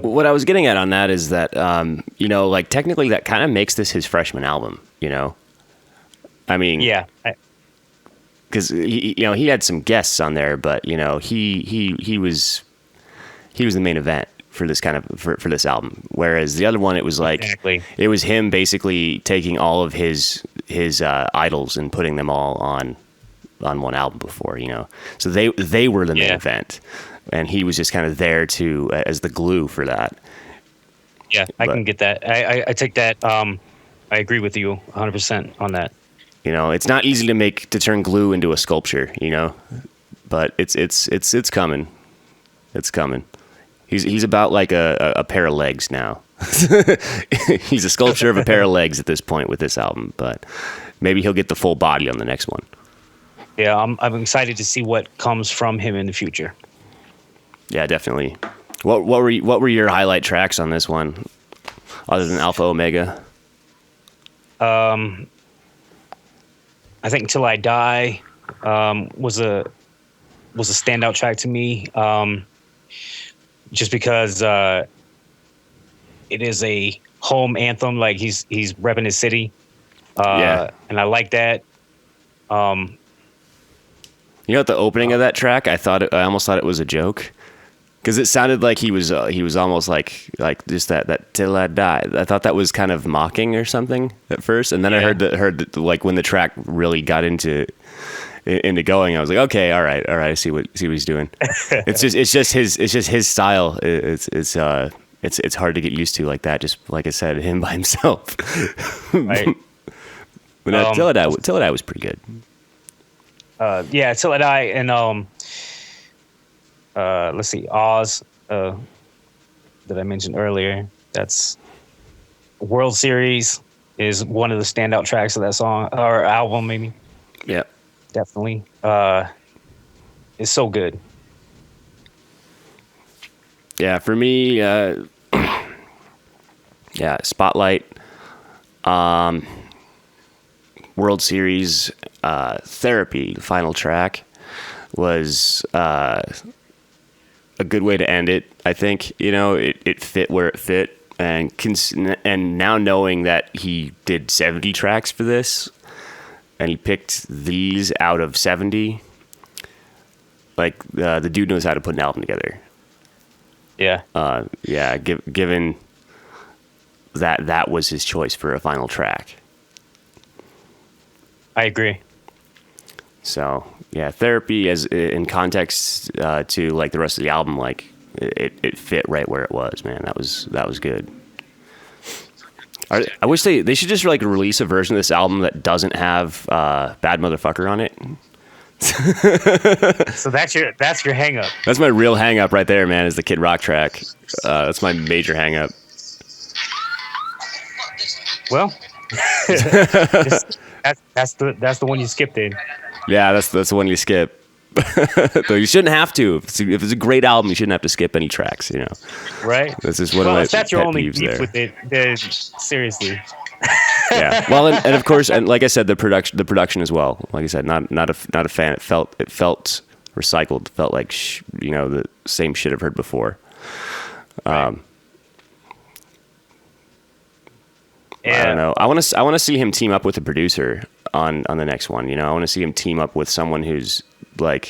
What I was getting at on that is that like technically that kind of makes this his freshman album. I mean, yeah. Because he had some guests on there, but he was the main event for this kind of for this album. Whereas the other one, it was like it was him basically taking all of his idols and putting them all on one album before, So they were the main event, and he was just kind of there to as the glue for that. Yeah, I can get that. I take that. I agree with you 100% on that. It's not easy to turn glue into a sculpture, but it's coming. It's coming. He's about like a pair of legs now. He's a sculpture of a pair of legs at this point with this album, but maybe he'll get the full body on the next one. Yeah, I'm excited to see what comes from him in the future. Yeah, definitely. What were your highlight tracks on this one, other than Alpha Omega? I think "Till I Die" was a standout track to me, just because it is a home anthem. Like he's repping his city, and I like that. At the opening of that track, I almost thought it was a joke, because it sounded like he was almost like just that "Till I Die." I thought that was kind of mocking or something at first, and then I heard like when the track really got into going, I was like, okay, all right, I see what he's doing. It's just his style. It's hard to get used to like that. Just like I said, him by himself. Right. But Till I Die was pretty good. Yeah, "Till I Die" and let's see, Oz, that I mentioned earlier. That's World Series is one of the standout tracks of that song or album, maybe. Yeah, definitely. It's so good. Yeah, for me, Spotlight, World Series, Therapy, the final track, was a good way to end it. I think it fit where it fit, and now knowing that he did 70 tracks for this, and he picked these out of 70, like the dude knows how to put an album together. Yeah. Given that was his choice for a final track. I agree. So yeah, Therapy as in context to like the rest of the album, like it fit right where it was. Man, that was good. I wish they should just like release a version of this album that doesn't have Bad Motherfucker on it. So that's your hang up. That's my real hang up right there, man, is the Kid Rock track. That's my major hang up. Well, that's the one you skipped in. Yeah, that's the one you skip. Though you shouldn't have to. If it's a great album, you shouldn't have to skip any tracks. Right. This is one of my if that's your pet only peeves beef there. with it, then seriously. Yeah. Well, and of course, and like I said, the production as well. Like I said, not a fan. It felt recycled. It felt like the same shit I've heard before. Right. I don't know. I want to see him team up with a producer on the next one. I want to see him team up with someone who's going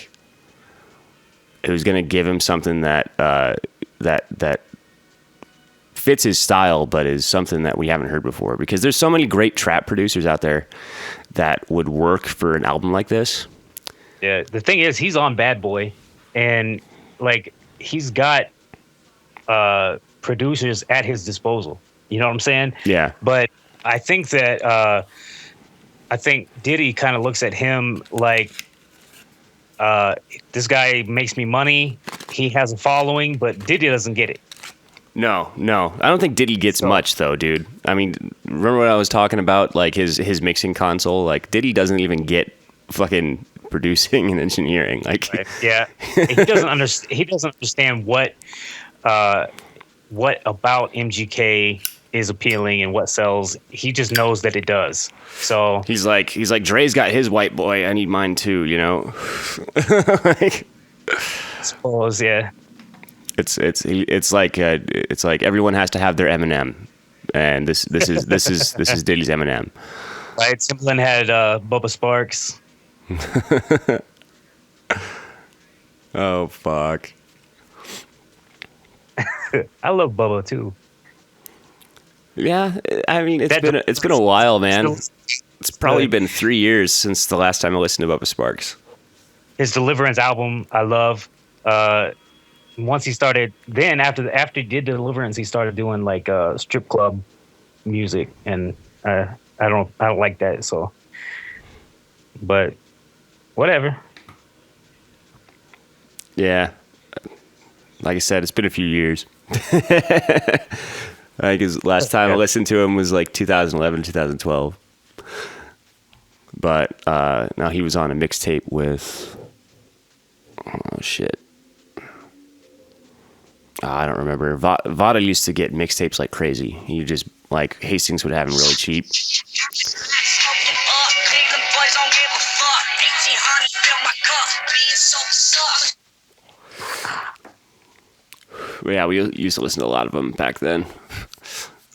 to give him something that fits his style, but is something that we haven't heard before. Because there's so many great trap producers out there that would work for an album like this. Yeah. The thing is, he's on Bad Boy, and like he's got producers at his disposal. You know what I'm saying? Yeah. But I think that Diddy kind of looks at him like, this guy makes me money. He has a following, but Diddy doesn't get it. No. I don't think Diddy gets much though, dude. I mean, remember what I was talking about, like his mixing console? Like Diddy doesn't even get fucking producing and engineering. Like, Right. Yeah, he doesn't understand. He doesn't understand what about MGK is appealing and what sells. He just knows that it does. So he's like Dre's got his white boy. I need mine too. You know. Like, I suppose, yeah. It's like everyone has to have their Eminem, and this is Diddy's Eminem. Right. Timbaland had Bubba Sparks. Oh fuck! I love Bubba too. Yeah, I mean it's been a while, man. It's probably been 3 years since the last time I listened to Bubba Sparks. His Deliverance album, I love. Once he started, then after he did Deliverance, he started doing like strip club music, and I don't like that. So, but whatever. Yeah, like I said, it's been a few years. I think his last time I listened to him was like 2011, 2012. But now he was on a mixtape with, oh shit. I don't remember. Vada used to get mixtapes like crazy. You just, like, Hastings would have them really cheap. Yeah, we used to listen to a lot of them back then.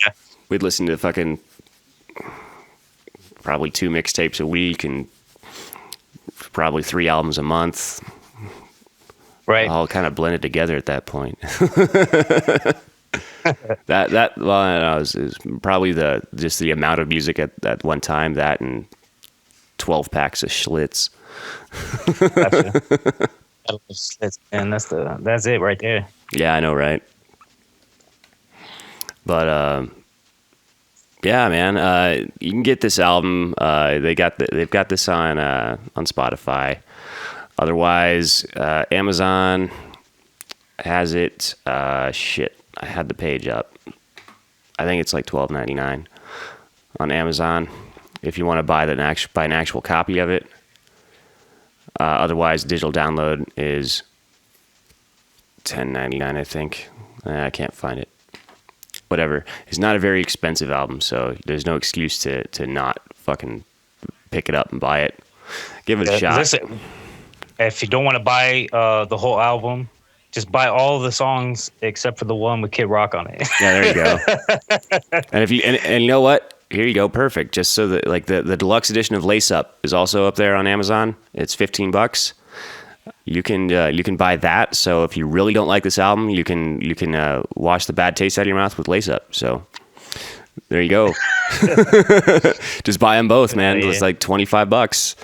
Yeah. We'd listen to fucking probably 2 mixtapes a week and probably 3 albums a month. Right. All kind of blended together at that point. Is probably the amount of music at one time, that and 12 packs of Schlitz. Gotcha. And that's it right there. Yeah, I know, right? But yeah, man, you can get this album. They've got this on Spotify. Otherwise, Amazon has it. Shit, I had the page up. I think it's like $12.99 on Amazon if you want to buy an actual copy of it. Otherwise, digital download is $10.99, I think. I can't find it. Whatever. It's not a very expensive album, so there's no excuse to not fucking pick it up and buy it. Give it a shot. Listen, if you don't want to buy the whole album, just buy all the songs except for the one with Kid Rock on it. Yeah, there you go. And if you and you know what? Here you go, perfect. Just so that, like, the deluxe edition of Lace Up is also up there on Amazon. It's $15. You can buy that. So if you really don't like this album, you can wash the bad taste out of your mouth with Lace Up. So there you go. Just buy them both, man. Yeah. It's like $25.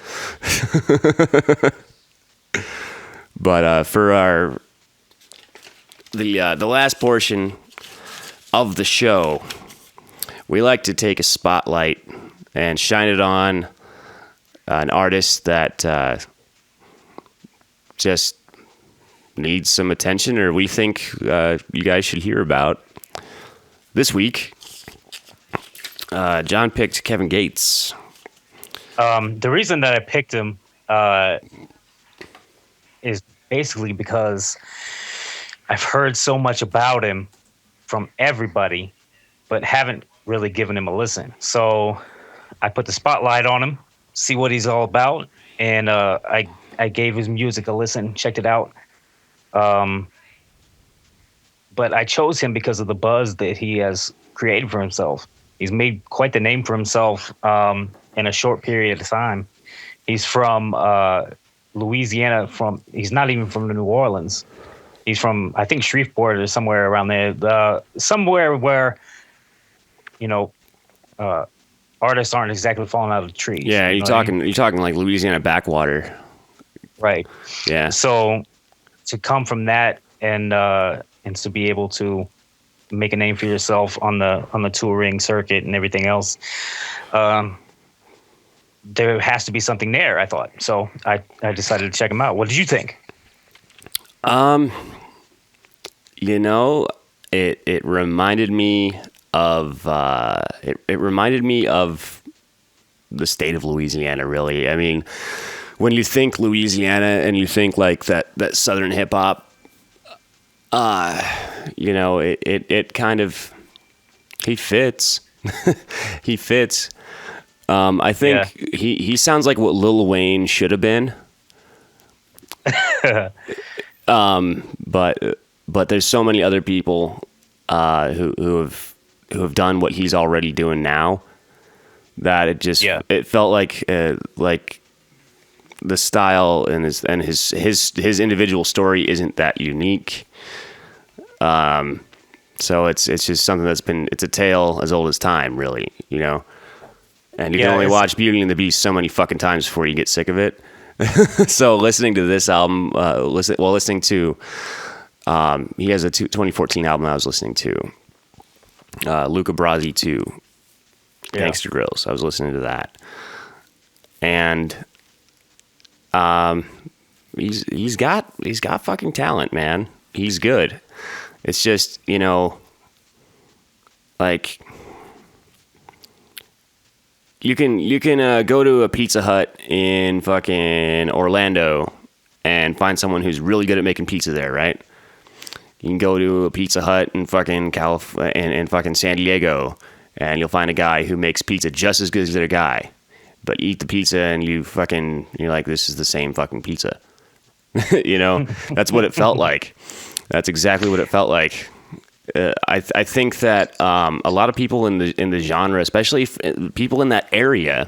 But for the last portion of the show, we like to take a spotlight and shine it on an artist that just needs some attention, or we think you guys should hear about. This week, John picked Kevin Gates. The reason that I picked him is basically because I've heard so much about him from everybody, but haven't really given him a listen. So I put the spotlight on him, see what he's all about, and I gave his music a listen, checked it out. But I chose him because of the buzz that he has created for himself. He's made quite the name for himself in a short period of time. He's from Louisiana. He's not even from New Orleans. He's from, I think, Shreveport or somewhere around there. Somewhere where, artists aren't exactly falling out of the trees. Yeah, you're talking like Louisiana backwater. Right. Yeah. So to come from that and to be able to make a name for yourself on the touring circuit and everything else, there has to be something there, I thought. So I decided to check him out. What did you think? it reminded me of it reminded me of the state of Louisiana, really. I mean, when you think Louisiana and you think like that Southern hip hop, you know, it kind of, he fits. He fits. I think he sounds like what Lil Wayne should have been. But there's so many other people who have done what he's already doing now that it just it felt like the style and his individual story isn't that unique. So it's just something it's a tale as old as time, really, you know. And you can only watch Beauty and the Beast so many fucking times before you get sick of it. So listening to this album, listening to, he has a 2014 album I was listening to, Luca Brasi 2, Gangster Grills. I was listening to that. And he's got fucking talent, man. He's good. It's just, you know, like, you can go to a Pizza Hut in fucking Orlando and find someone who's really good at making pizza there, right? You can go to a Pizza Hut in fucking in fucking San Diego, and you'll find a guy who makes pizza just as good as their guy. But you eat the pizza and you're like, this is the same fucking pizza. You know, that's what it felt like. That's exactly what it felt like. I think that a lot of people in the genre, especially people in that area,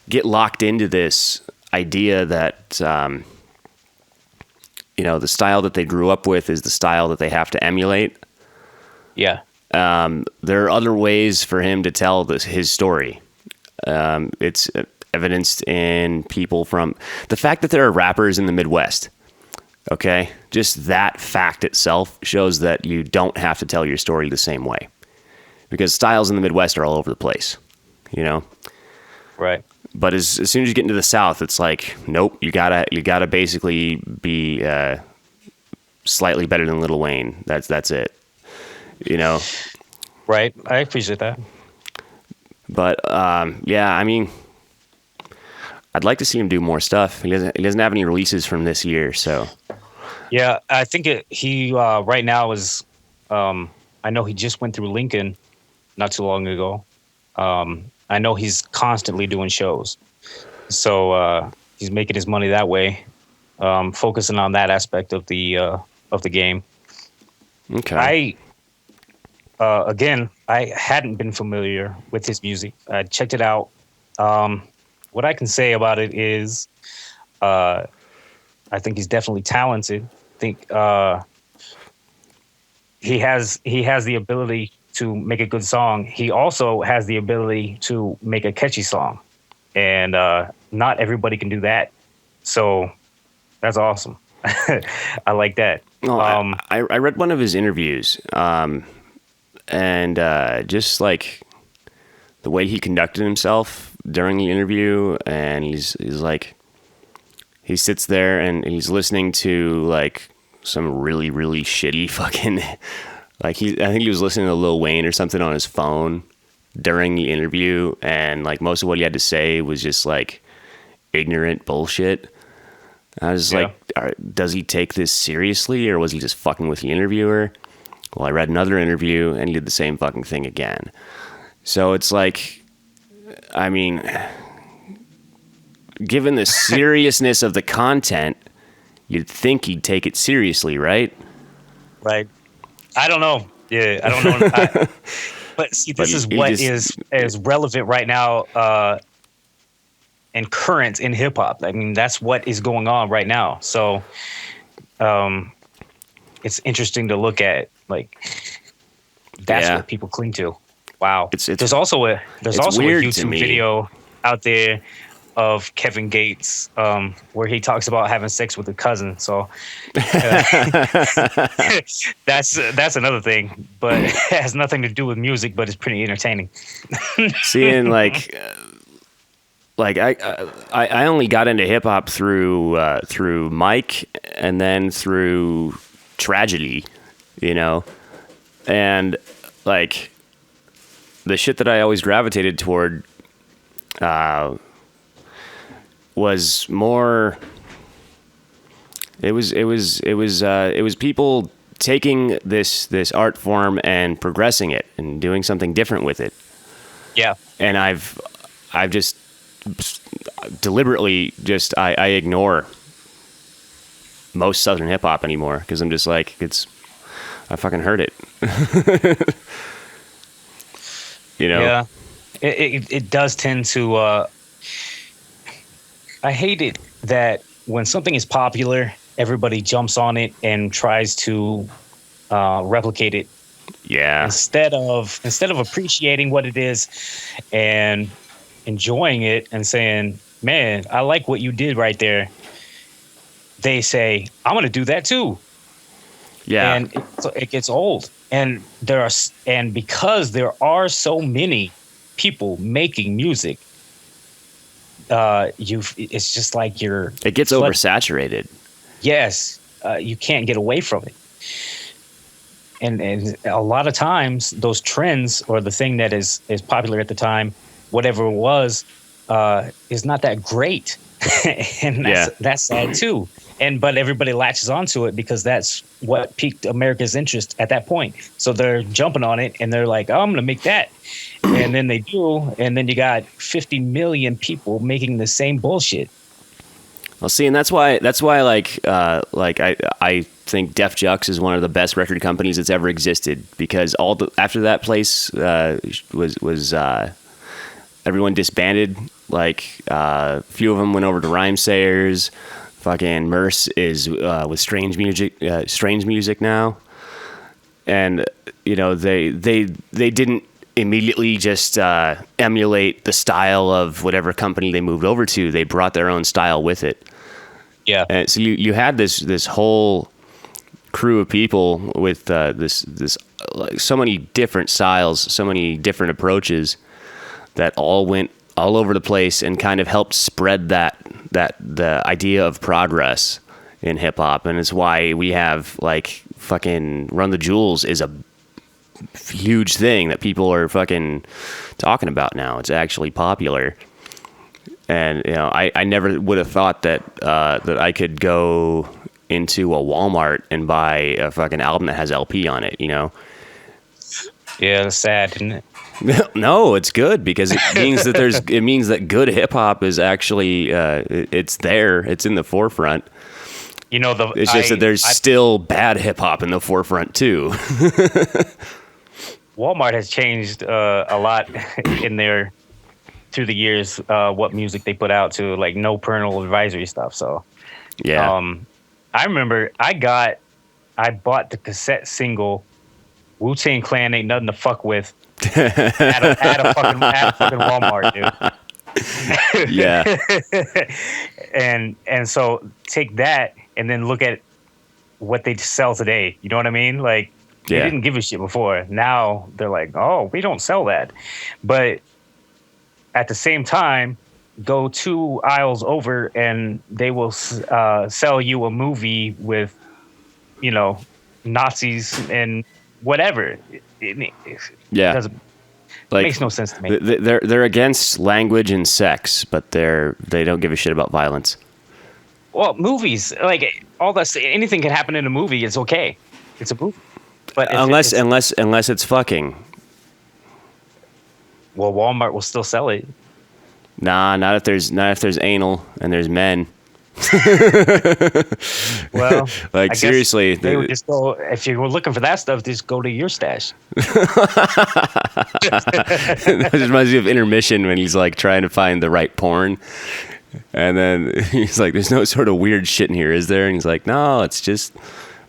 get locked into this idea that you know, the style that they grew up with is the style that they have to emulate. Yeah. There are other ways for him to tell his story. It's evidenced in people from the fact that there are rappers in the Midwest. Okay, just that fact itself shows that you don't have to tell your story the same way, because styles in the Midwest are all over the place, you know. Right. But as soon as you get into the South, it's like, nope, you gotta basically be slightly better than Lil Wayne. That's it, you know. Right. I appreciate that. But yeah, I mean, I'd like to see him do more stuff. He doesn't have any releases from this year, so. Yeah, I think he right now is. I know he just went through Lincoln not too long ago. I know he's constantly doing shows, so he's making his money that way, focusing on that aspect of the game. Okay. Again, I hadn't been familiar with his music. I checked it out. What I can say about it is, I think he's definitely talented. I think he has the ability to make a good song. He also has the ability to make a catchy song, and not everybody can do that. So that's awesome. I like that. Well, I read one of his interviews, and just like the way he conducted himself during the interview, and he's like, he sits there and he's listening to like some really, really shitty fucking, like I think he was listening to Lil Wayne or something on his phone during the interview, and like most of what he had to say was just like ignorant bullshit. I was like, does he take this seriously, or was he just fucking with the interviewer? Well, I read another interview and he did the same fucking thing again. So it's like, I mean, given the seriousness of the content, you'd think he'd take it seriously, right? Right. I don't know. Yeah, I don't know. But see, this is what is relevant right now and current in hip hop. I mean, that's what is going on right now. So it's interesting to look at. Like, that's what people cling to. Wow. There's also a YouTube video out there of Kevin Gates where he talks about having sex with a cousin. So that's another thing, but it has nothing to do with music, but it's pretty entertaining. Seeing like I only got into hip hop through Mike and then through Tragedy, you know. And like the shit that I always gravitated toward was more. It was people taking this art form and progressing it and doing something different with it. Yeah. And I've just deliberately I ignore most Southern hip hop anymore because I'm just like I fucking heard it. You know? Yeah. It does tend to. I hate it that when something is popular, everybody jumps on it and tries to replicate it. Yeah. Instead of appreciating what it is and enjoying it and saying, "Man, I like what you did right there." They say, "I'm going to do that too." Yeah. And it gets old. And because there are so many people making music, it's just like it gets oversaturated. Yes, you can't get away from it. And a lot of times those trends or the thing that is popular at the time, whatever it was, is not that great. And that's sad too. But everybody latches onto it because that's what piqued America's interest at that point. So they're jumping on it and they're like, "Oh, I'm going to make that." And then they do. And then you got 50 million people making the same bullshit. Well, see, and that's why I think Def Jux is one of the best record companies that's ever existed because after that place was everyone disbanded. Like a few of them went over to Rhymesayers. Fucking Merce is with Strange Music now, and you know they didn't immediately just emulate the style of whatever company they moved over to. They brought their own style with it. Yeah. And so you had this whole crew of people with this like so many different styles, so many different approaches that all went all over the place and kind of helped spread the idea of progress in hip hop. And it's why we have like fucking Run the Jewels is a huge thing that people are fucking talking about now. It's actually popular. And you know, I never would have thought that I could go into a Walmart and buy a fucking album that has LP on it, you know? Yeah, that's sad, isn't it? No, it's good because it means that it means that good hip hop is actually it's there, it's in the forefront. You know, it's just that there's still bad hip hop in the forefront too. Walmart has changed a lot in their through the years. What music they put out to like no parental advisory stuff. So yeah, I remember I bought the cassette single Wu-Tang Clan Ain't Nothing to Fuck With. at a fucking Walmart, dude. Yeah. and so take that and then look at what they sell today. You know what I mean? Like they didn't give a shit before. Now they're like, "Oh, we don't sell that." But at the same time, go 2 aisles over and they will sell you a movie with, you know, Nazis and whatever. It doesn't, like, makes no sense to me. They're against language and sex, but they don't give a shit about violence. Well, movies, like all that, anything can happen in a movie. It's okay. It's a movie. But unless it's fucking. Well, Walmart will still sell it. Nah, not if there's anal and there's men. Well, like seriously, they would just go. If you were looking for that stuff, just go to your stash. That just reminds me of Intermission when he's like trying to find the right porn, and then he's like, "There's no sort of weird shit in here, is there?" And he's like, "No, it's just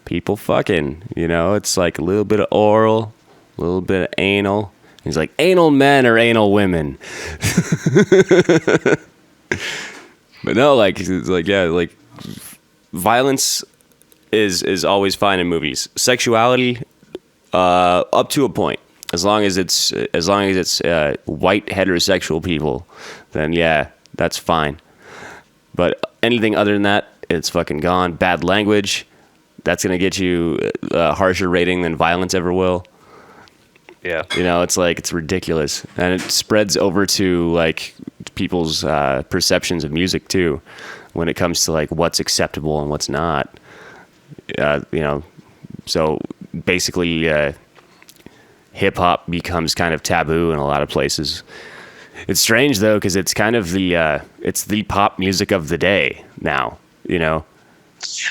people fucking. You know, it's like a little bit of oral, a little bit of anal." He's like, "Anal men or anal women?" But no, like it's like yeah, like violence is always fine in movies. Sexuality, up to a point. As long as it's white heterosexual people, then yeah, that's fine. But anything other than that, it's fucking gone. Bad language, that's gonna get you a harsher rating than violence ever will. Yeah. You know, it's like, it's ridiculous. And it spreads over to like people's perceptions of music too, when it comes to like what's acceptable and what's not. You know, so basically hip hop becomes kind of taboo in a lot of places. It's strange though, because it's kind of it's the pop music of the day now, you know?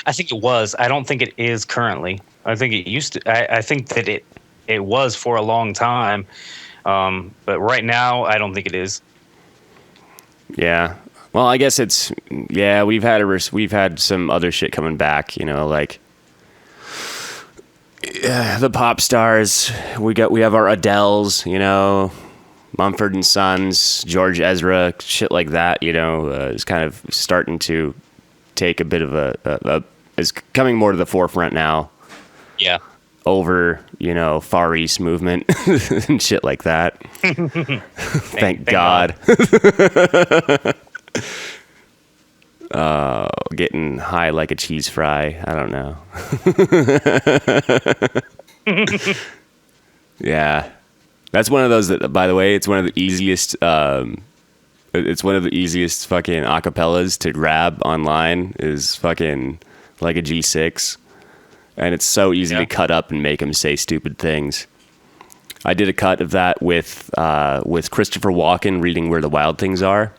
I think it was. I don't think it is currently. I think it used to. I think that it was for a long time, but right now I don't think it is. Yeah. Well, I guess it's, yeah. We've had some other shit coming back, you know, like the pop stars. We have our Adeles, you know, Mumford and Sons, George Ezra, shit like that. You know, is kind of starting to take a bit of a is coming more to the forefront now. Yeah. Over, you know, Far East movement and shit like that. Thank God. Getting high like a cheese fry. I don't know. Yeah. That's one of those that, by the way, it's one of the easiest fucking acapellas to grab online is fucking like a G6. And it's so easy to cut up and make him say stupid things. I did a cut of that with Christopher Walken reading Where the Wild Things Are.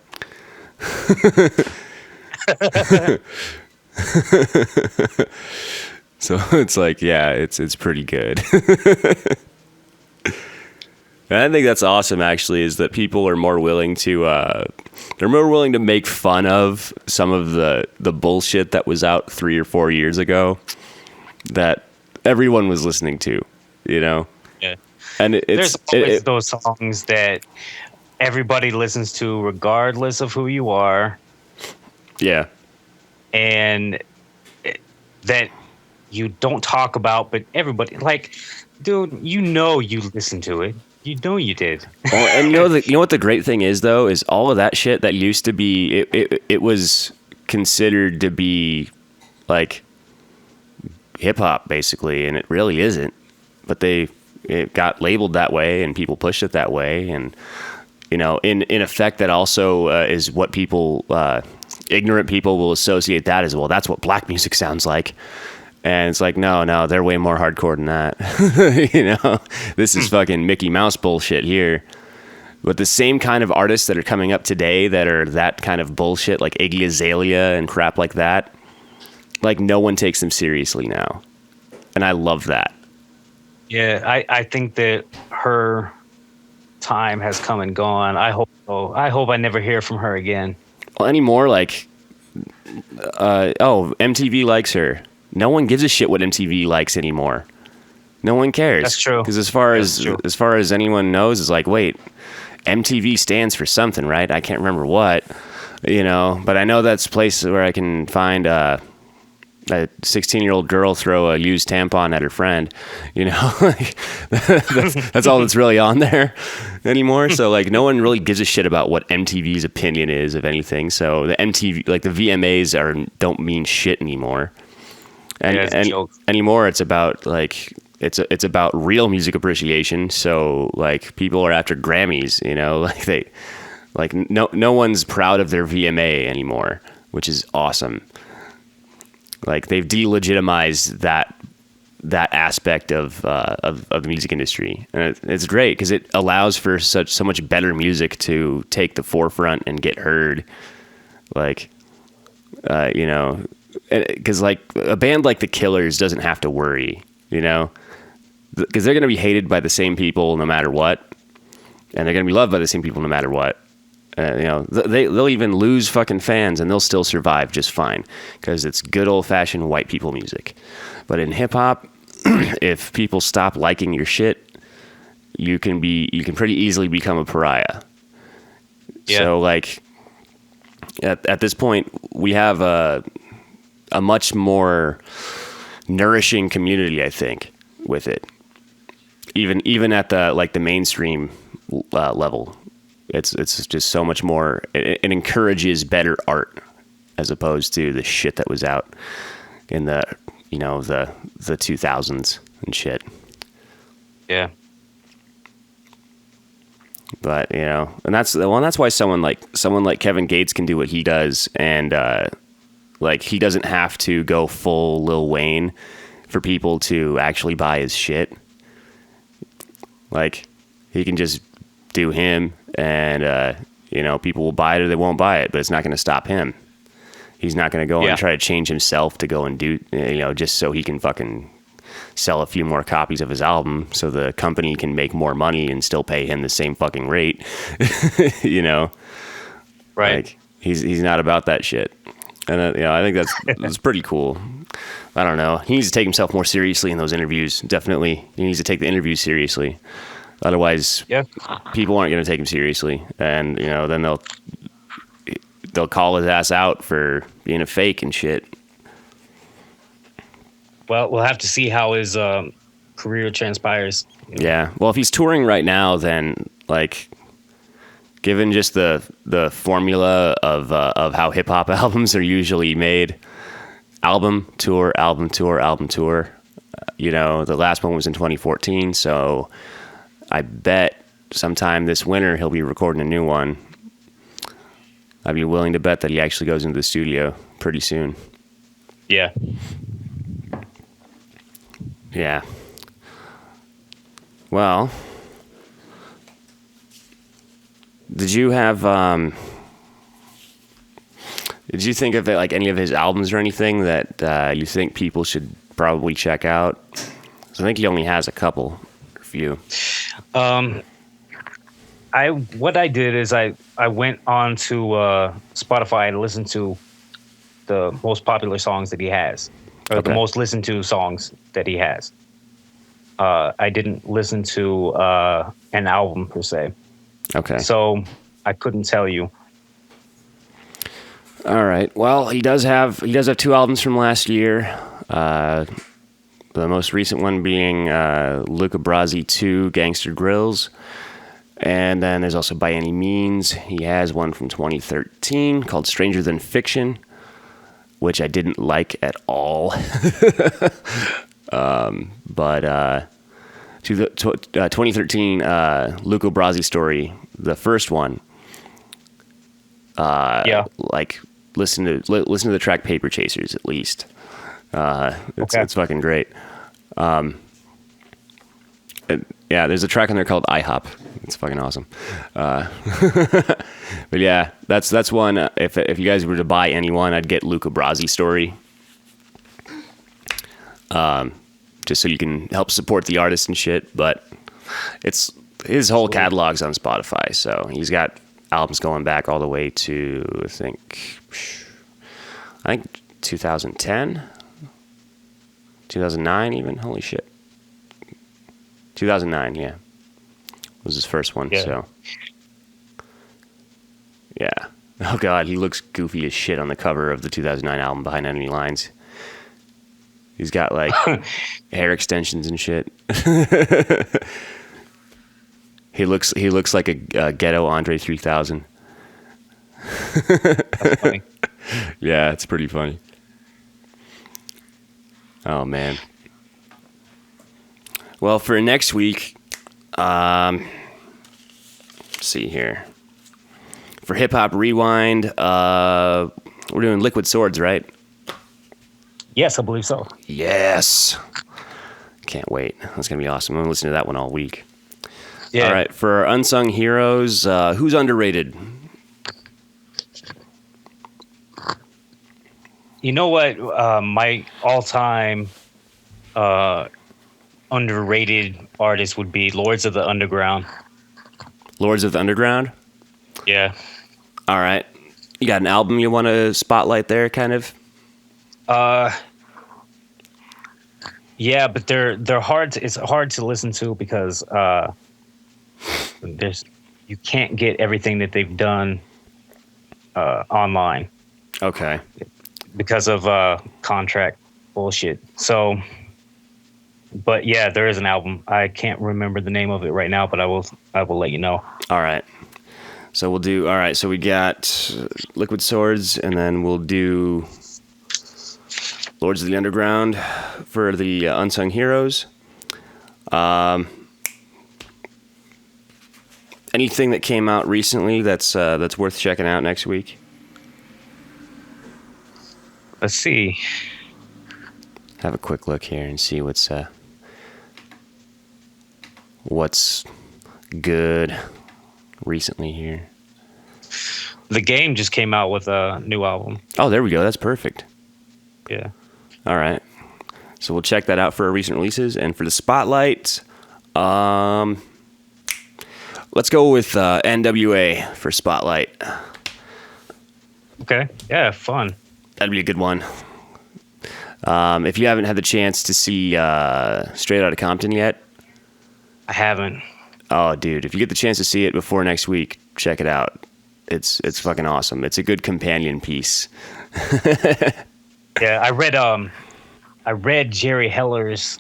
So it's like, yeah, it's pretty good. And I think that's awesome, actually, is that people are more willing to make fun of some of the bullshit that was out 3 or 4 years ago that everyone was listening to, you know? Yeah. And there's always those songs that everybody listens to regardless of who you are. Yeah. And that you don't talk about, but everybody, like, dude, you know you listen to it. You know you did. Well, and you know what the great thing is, though, is all of that shit that used to be, it was considered to be, like, hip-hop, basically, and it really isn't. But it got labeled that way, and people pushed it that way, and, you know, in effect, that also is what people, ignorant people will associate that as, well, that's what black music sounds like. And it's like, no, they're way more hardcore than that. You know, this is fucking Mickey Mouse bullshit here. But the same kind of artists that are coming up today that are that kind of bullshit, like Iggy Azalea and crap like that, like no one takes them seriously now. And I love that. Yeah, I think that her time has come and gone. I hope so. I hope I never hear from her again. Well, anymore, like, MTV likes her. No one gives a shit what MTV likes anymore. No one cares. That's true. Because as far as anyone knows, it's like, wait, MTV stands for something, right? I can't remember what, you know, but I know that's a place where I can find a 16-year-old girl throw a used tampon at her friend, you know. that's all that's really on there anymore. So like no one really gives a shit about what MTV's opinion is of anything. So the MTV, like the VMAs don't mean shit anymore. And anymore, it's about like it's about real music appreciation. So like people are after Grammys, you know, like no one's proud of their VMA anymore, which is awesome. Like they've delegitimized that aspect of the music industry, and it's great because it allows for so much better music to take the forefront and get heard. Like, you know. Because like a band like the Killers doesn't have to worry, you know, because they're going to be hated by the same people no matter what, and they're going to be loved by the same people no matter what. You know, they'll even lose fucking fans and they'll still survive just fine because it's good old fashioned white people music. But in hip hop, if people stop liking your shit, you can pretty easily become a pariah. Yeah. So like at this point, we have a much more nourishing community, I think, with it. Even at the mainstream level, it's just so much more. It encourages better art as opposed to the shit that was out in the 2000s and shit. Yeah. But and that's why someone like Kevin Gates can do what he does, and like he doesn't have to go full Lil Wayne for people to actually buy his shit. Like he can just do him, and people will buy it or they won't buy it, but it's not going to stop him. He's not going to go and try to change himself to go and do just so he can fucking sell a few more copies of his album so the company can make more money and still pay him the same fucking rate. Right. Like, he's not about that shit. And I think that's pretty cool. I don't know. He needs to take himself more seriously in those interviews. Definitely. He needs to take the interviews seriously. Otherwise, people aren't going to take him seriously. And, then they'll call his ass out for being a fake and shit. Well, we'll have to see how his career transpires. Yeah. Well, if he's touring right now, then like, given just the formula of how hip hop albums are usually made, album tour, album tour, album tour. The last one was in 2014, so I bet sometime this winter he'll be recording a new one. I'd be willing to bet that he actually goes into the studio pretty soon. Yeah. Yeah. Well, did you think of like any of his albums or anything that you think people should probably check out? 'Cause I think he only has a couple, a few. What I did is I went on to Spotify and listened to the most popular songs that he has, or the most listened to songs that he has. I didn't listen to an album per se. Okay. So I couldn't tell you. All right. Well, he does have 2 albums from last year. The most recent one being Luca Brasi 2, Gangster Grills. And then there's also By Any Means. He has one from 2013 called Stranger Than Fiction, which I didn't like at all. But 2013 Luca Brasi story, the first one. Like listen to the track Paper Chasers at least. It's fucking great. There's a track on there called IHOP. It's fucking awesome. But yeah, that's one. If you guys were to buy anyone, I'd get Luca Brasi story. Just so you can help support the artist and shit. But it's his whole catalog's on Spotify, so he's got albums going back all the way to I think 2010, 2009 even. Holy shit. 2009, yeah, was his first one. Yeah. So, yeah. Oh god, he looks goofy as shit on the cover of the 2009 album Behind Enemy Lines. He's got like hair extensions and shit. He looks like a ghetto Andre 3000. That's funny. Yeah, it's pretty funny. Oh man. Well, for next week, let's see here. For Hip Hop Rewind, we're doing Liquid Swords, right? Yes, I believe so. Yes. Can't wait. That's going to be awesome. I'm going to listen to that one all week. Yeah. All right. For our Unsung Heroes, who's underrated? You know what? My all-time underrated artist would be Lords of the Underground. Lords of the Underground? Yeah. All right. You got an album you want to spotlight there, kind of? Yeah, but they're hard. It's hard to listen to because you can't get everything that they've done online. Okay. Because of contract bullshit. So, but yeah, there is an album. I can't remember the name of it right now, but I will let you know. All right. So we'll do. All right. So we got Liquid Swords, and then we'll do Lords of the Underground for the Unsung Heroes. Anything that came out recently that's worth checking out next week? Let's see. Have a quick look here and see what's good recently here. The Game just came out with a new album. Oh, there we go. That's perfect. Yeah. All right. So we'll check that out for our recent releases. And for the spotlight, let's go with NWA for spotlight. Okay. Yeah, fun. That'd be a good one. If you haven't had the chance to see Straight Outta Compton yet, I haven't. oh, dude, if you get the chance to see it before next week, check it out. It's fucking awesome. It's a good companion piece. Yeah, I read Jerry Heller's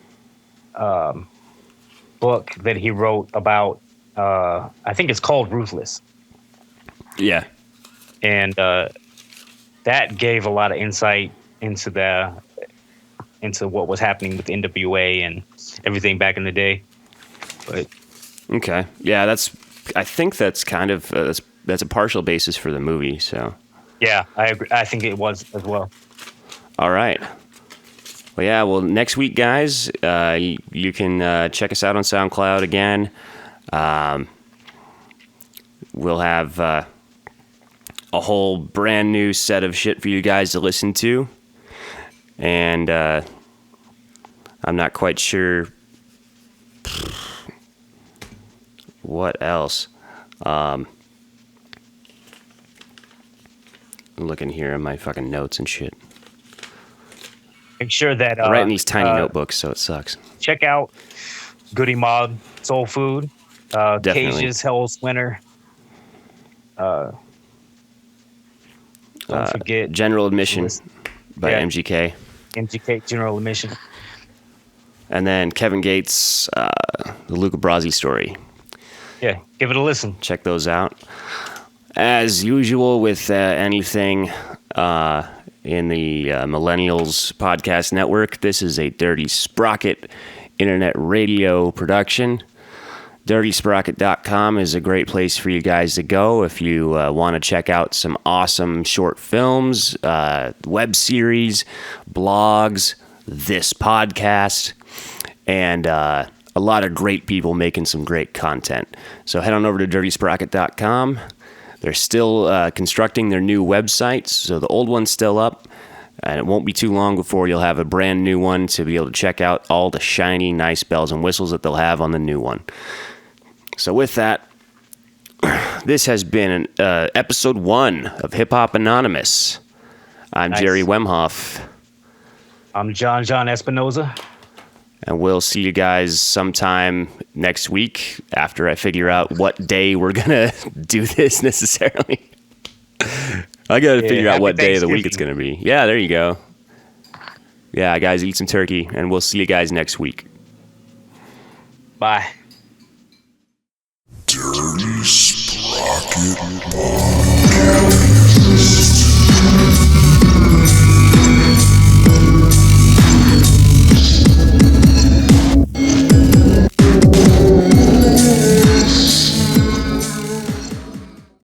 book that he wrote about. I think it's called Ruthless, Yeah. and that gave a lot of insight into what was happening with NWA and everything back in the day. But Okay. Yeah, I think that's kind of that's a partial basis for the movie. So. yeah, I agree. I think it was as well. All right. Well, yeah. Well, next week, guys, you can check us out on SoundCloud again. We'll have a whole brand new set of shit for you guys to listen to, and I'm not quite sure what else. I'm looking here at my fucking notes and shit. Make sure that I write in these tiny notebooks, so it sucks. check out Goody Mob Soul Food, Definitely. Cage's Hell's Winter. Don't forget General Admission by Yeah. MGK. MGK General Admission. And then Kevin Gates, the Luca Brasi story. Yeah, give it a listen. Check those out. As usual with anything in the Millennials Podcast Network, this is a Dirty Sprocket internet radio production. DirtySprocket.com is a great place for you guys to go if you want to check out some awesome short films, web series, blogs, this podcast, and a lot of great people making some great content. So head on over to DirtySprocket.com. They're still constructing their new website, so the old one's still up, and it won't be too long before you'll have a brand new one to be able to check out all the shiny, nice bells and whistles that they'll have on the new one. So with that, this has been episode 1 of Hip Hop Anonymous. I'm Nice. Jerry Wemhoff, I'm John Espinoza. and we'll see you guys sometime next week after I figure out what day we're going to do this necessarily. I got to figure out happy what day of the week it's Thanksgiving. going to be. Yeah, there you go. Yeah, guys, eat some turkey, and we'll see you guys next week. Bye. Dirty Sprocket Bar.